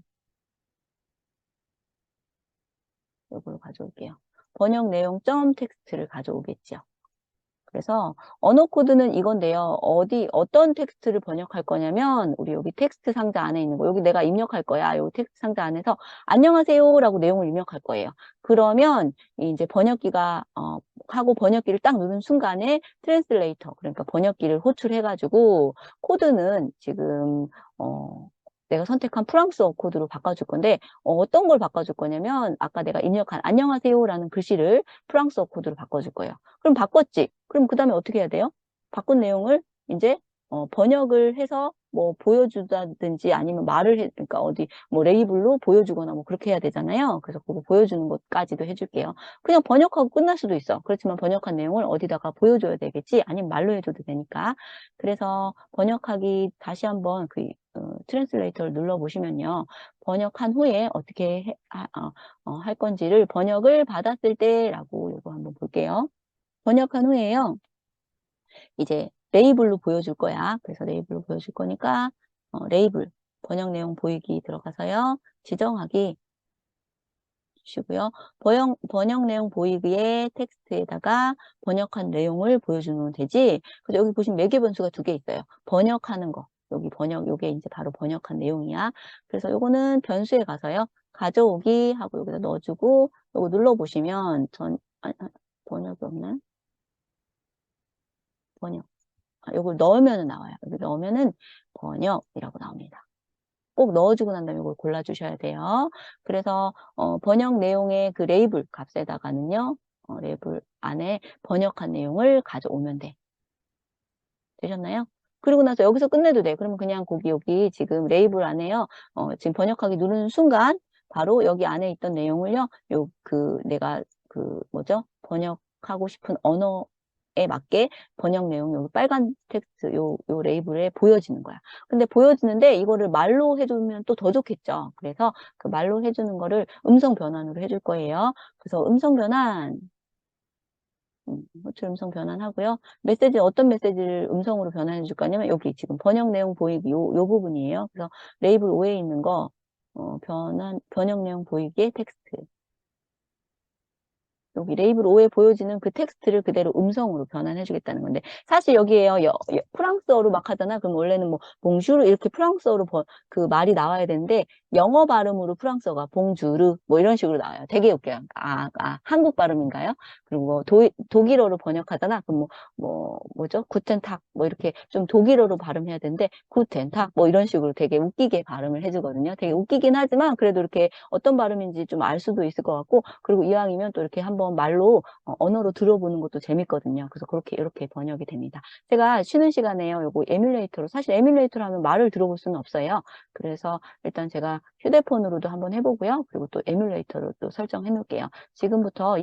이걸로 가져올게요. 번역 내용 점 텍스트를 가져오겠죠. 그래서 언어 코드는 이건데요. 어떤 텍스트를 번역할 거냐면 우리 여기 텍스트 상자 안에 있는 거 여기 내가 입력할 거야. 여기 텍스트 상자 안에서 안녕하세요라고 내용을 입력할 거예요. 그러면 이제 번역기가 하고 번역기를 딱 누른 순간에 트랜슬레이터 그러니까 번역기를 호출해가지고 코드는 지금 내가 선택한 프랑스어 코드로 바꿔줄 건데 어떤 걸 바꿔줄 거냐면 아까 내가 입력한 안녕하세요라는 글씨를 프랑스어 코드로 바꿔줄 거예요. 그럼 바꿨지? 그럼 그 다음에 어떻게 해야 돼요? 바꾼 내용을 이제 번역을 해서 뭐 보여주다든지 아니면 그러니까 어디 뭐 레이블로 보여주거나 뭐 그렇게 해야 되잖아요. 그래서 그거 보여주는 것까지도 해줄게요. 그냥 번역하고 끝날 수도 있어. 그렇지만 번역한 내용을 어디다가 보여줘야 되겠지? 아니면 말로 해줘도 되니까. 그래서 번역하기 다시 한번 그 트랜슬레이터를 눌러보시면요. 번역한 후에 어떻게 할 건지를 번역을 받았을 때라고 이거 한번 볼게요. 번역한 후에요. 이제 레이블로 보여줄 거야. 그래서 레이블로 보여줄 거니까 레이블 번역 내용 보이기 들어가서요. 지정하기 주시고요. 번역 내용 보이기에 텍스트에다가 번역한 내용을 보여주면 되지. 그래서 여기 보시면 매개 변수가 두 개 있어요. 번역하는 거. 여기 요게 이제 바로 번역한 내용이야. 그래서 요거는 변수에 가서요. 가져오기 하고 여기다 넣어주고 요거 눌러보시면 번역이 없나? 번역. 요걸 넣으면 나와요. 여기 넣으면은 번역이라고 나옵니다. 꼭 넣어주고 난 다음에 이걸 골라주셔야 돼요. 그래서 번역 내용의 그 레이블 값에다가는요. 레이블 안에 번역한 내용을 가져오면 돼. 되셨나요? 그리고 나서 여기서 끝내도 돼. 그러면 그냥 여기 지금 레이블 안에요. 지금 번역하기 누르는 순간 바로 여기 안에 있던 내용을요. 내가 뭐죠? 번역하고 싶은 언어에 맞게 번역 내용 여기 빨간 텍스트 요 레이블에 보여지는 거야. 근데 보여지는데 이거를 말로 해주면 또 더 좋겠죠. 그래서 그 말로 해주는 거를 음성 변환으로 해줄 거예요. 그래서 음성 변환 호출 음성 변환하고요. 어떤 메시지를 음성으로 변환해 줄 거냐면 여기 지금 번역 내용 보이기 요 부분이에요. 그래서 레이블 5에 있는 거 번역 내용 보이기의 텍스트 여기 레이블 5에 보여지는 그 텍스트를 그대로 음성으로 변환해 주겠다는 건데, 사실 여기에요, 프랑스어로 막 하잖아. 그럼 원래는 뭐 봉주르 이렇게 프랑스어로 그 말이 나와야 되는데, 영어 발음으로 프랑스어가 봉주르 뭐 이런 식으로 나와요. 되게 웃겨요. 한국 발음인가요? 그리고 뭐 독일어로 번역하잖아. 그럼 뭐죠? 구텐탁 뭐 이렇게 좀 독일어로 발음해야 되는데, 구텐탁 뭐 이런 식으로 되게 웃기게 발음을 해주거든요. 되게 웃기긴 하지만 그래도 이렇게 어떤 발음인지 좀 알 수도 있을 것 같고, 그리고 이왕이면 또 이렇게 한번 말로 언어로 들어보는 것도 재밌거든요. 그래서 그렇게 이렇게 번역이 됩니다. 제가 쉬는 시간에요, 요거 에뮬레이터로, 사실 에뮬레이터로 하면 말을 들어볼 수는 없어요. 그래서 일단 제가 휴대폰으로도 한번 해보고요. 그리고 또 에뮬레이터로 또 설정해 놓을게요. 지금부터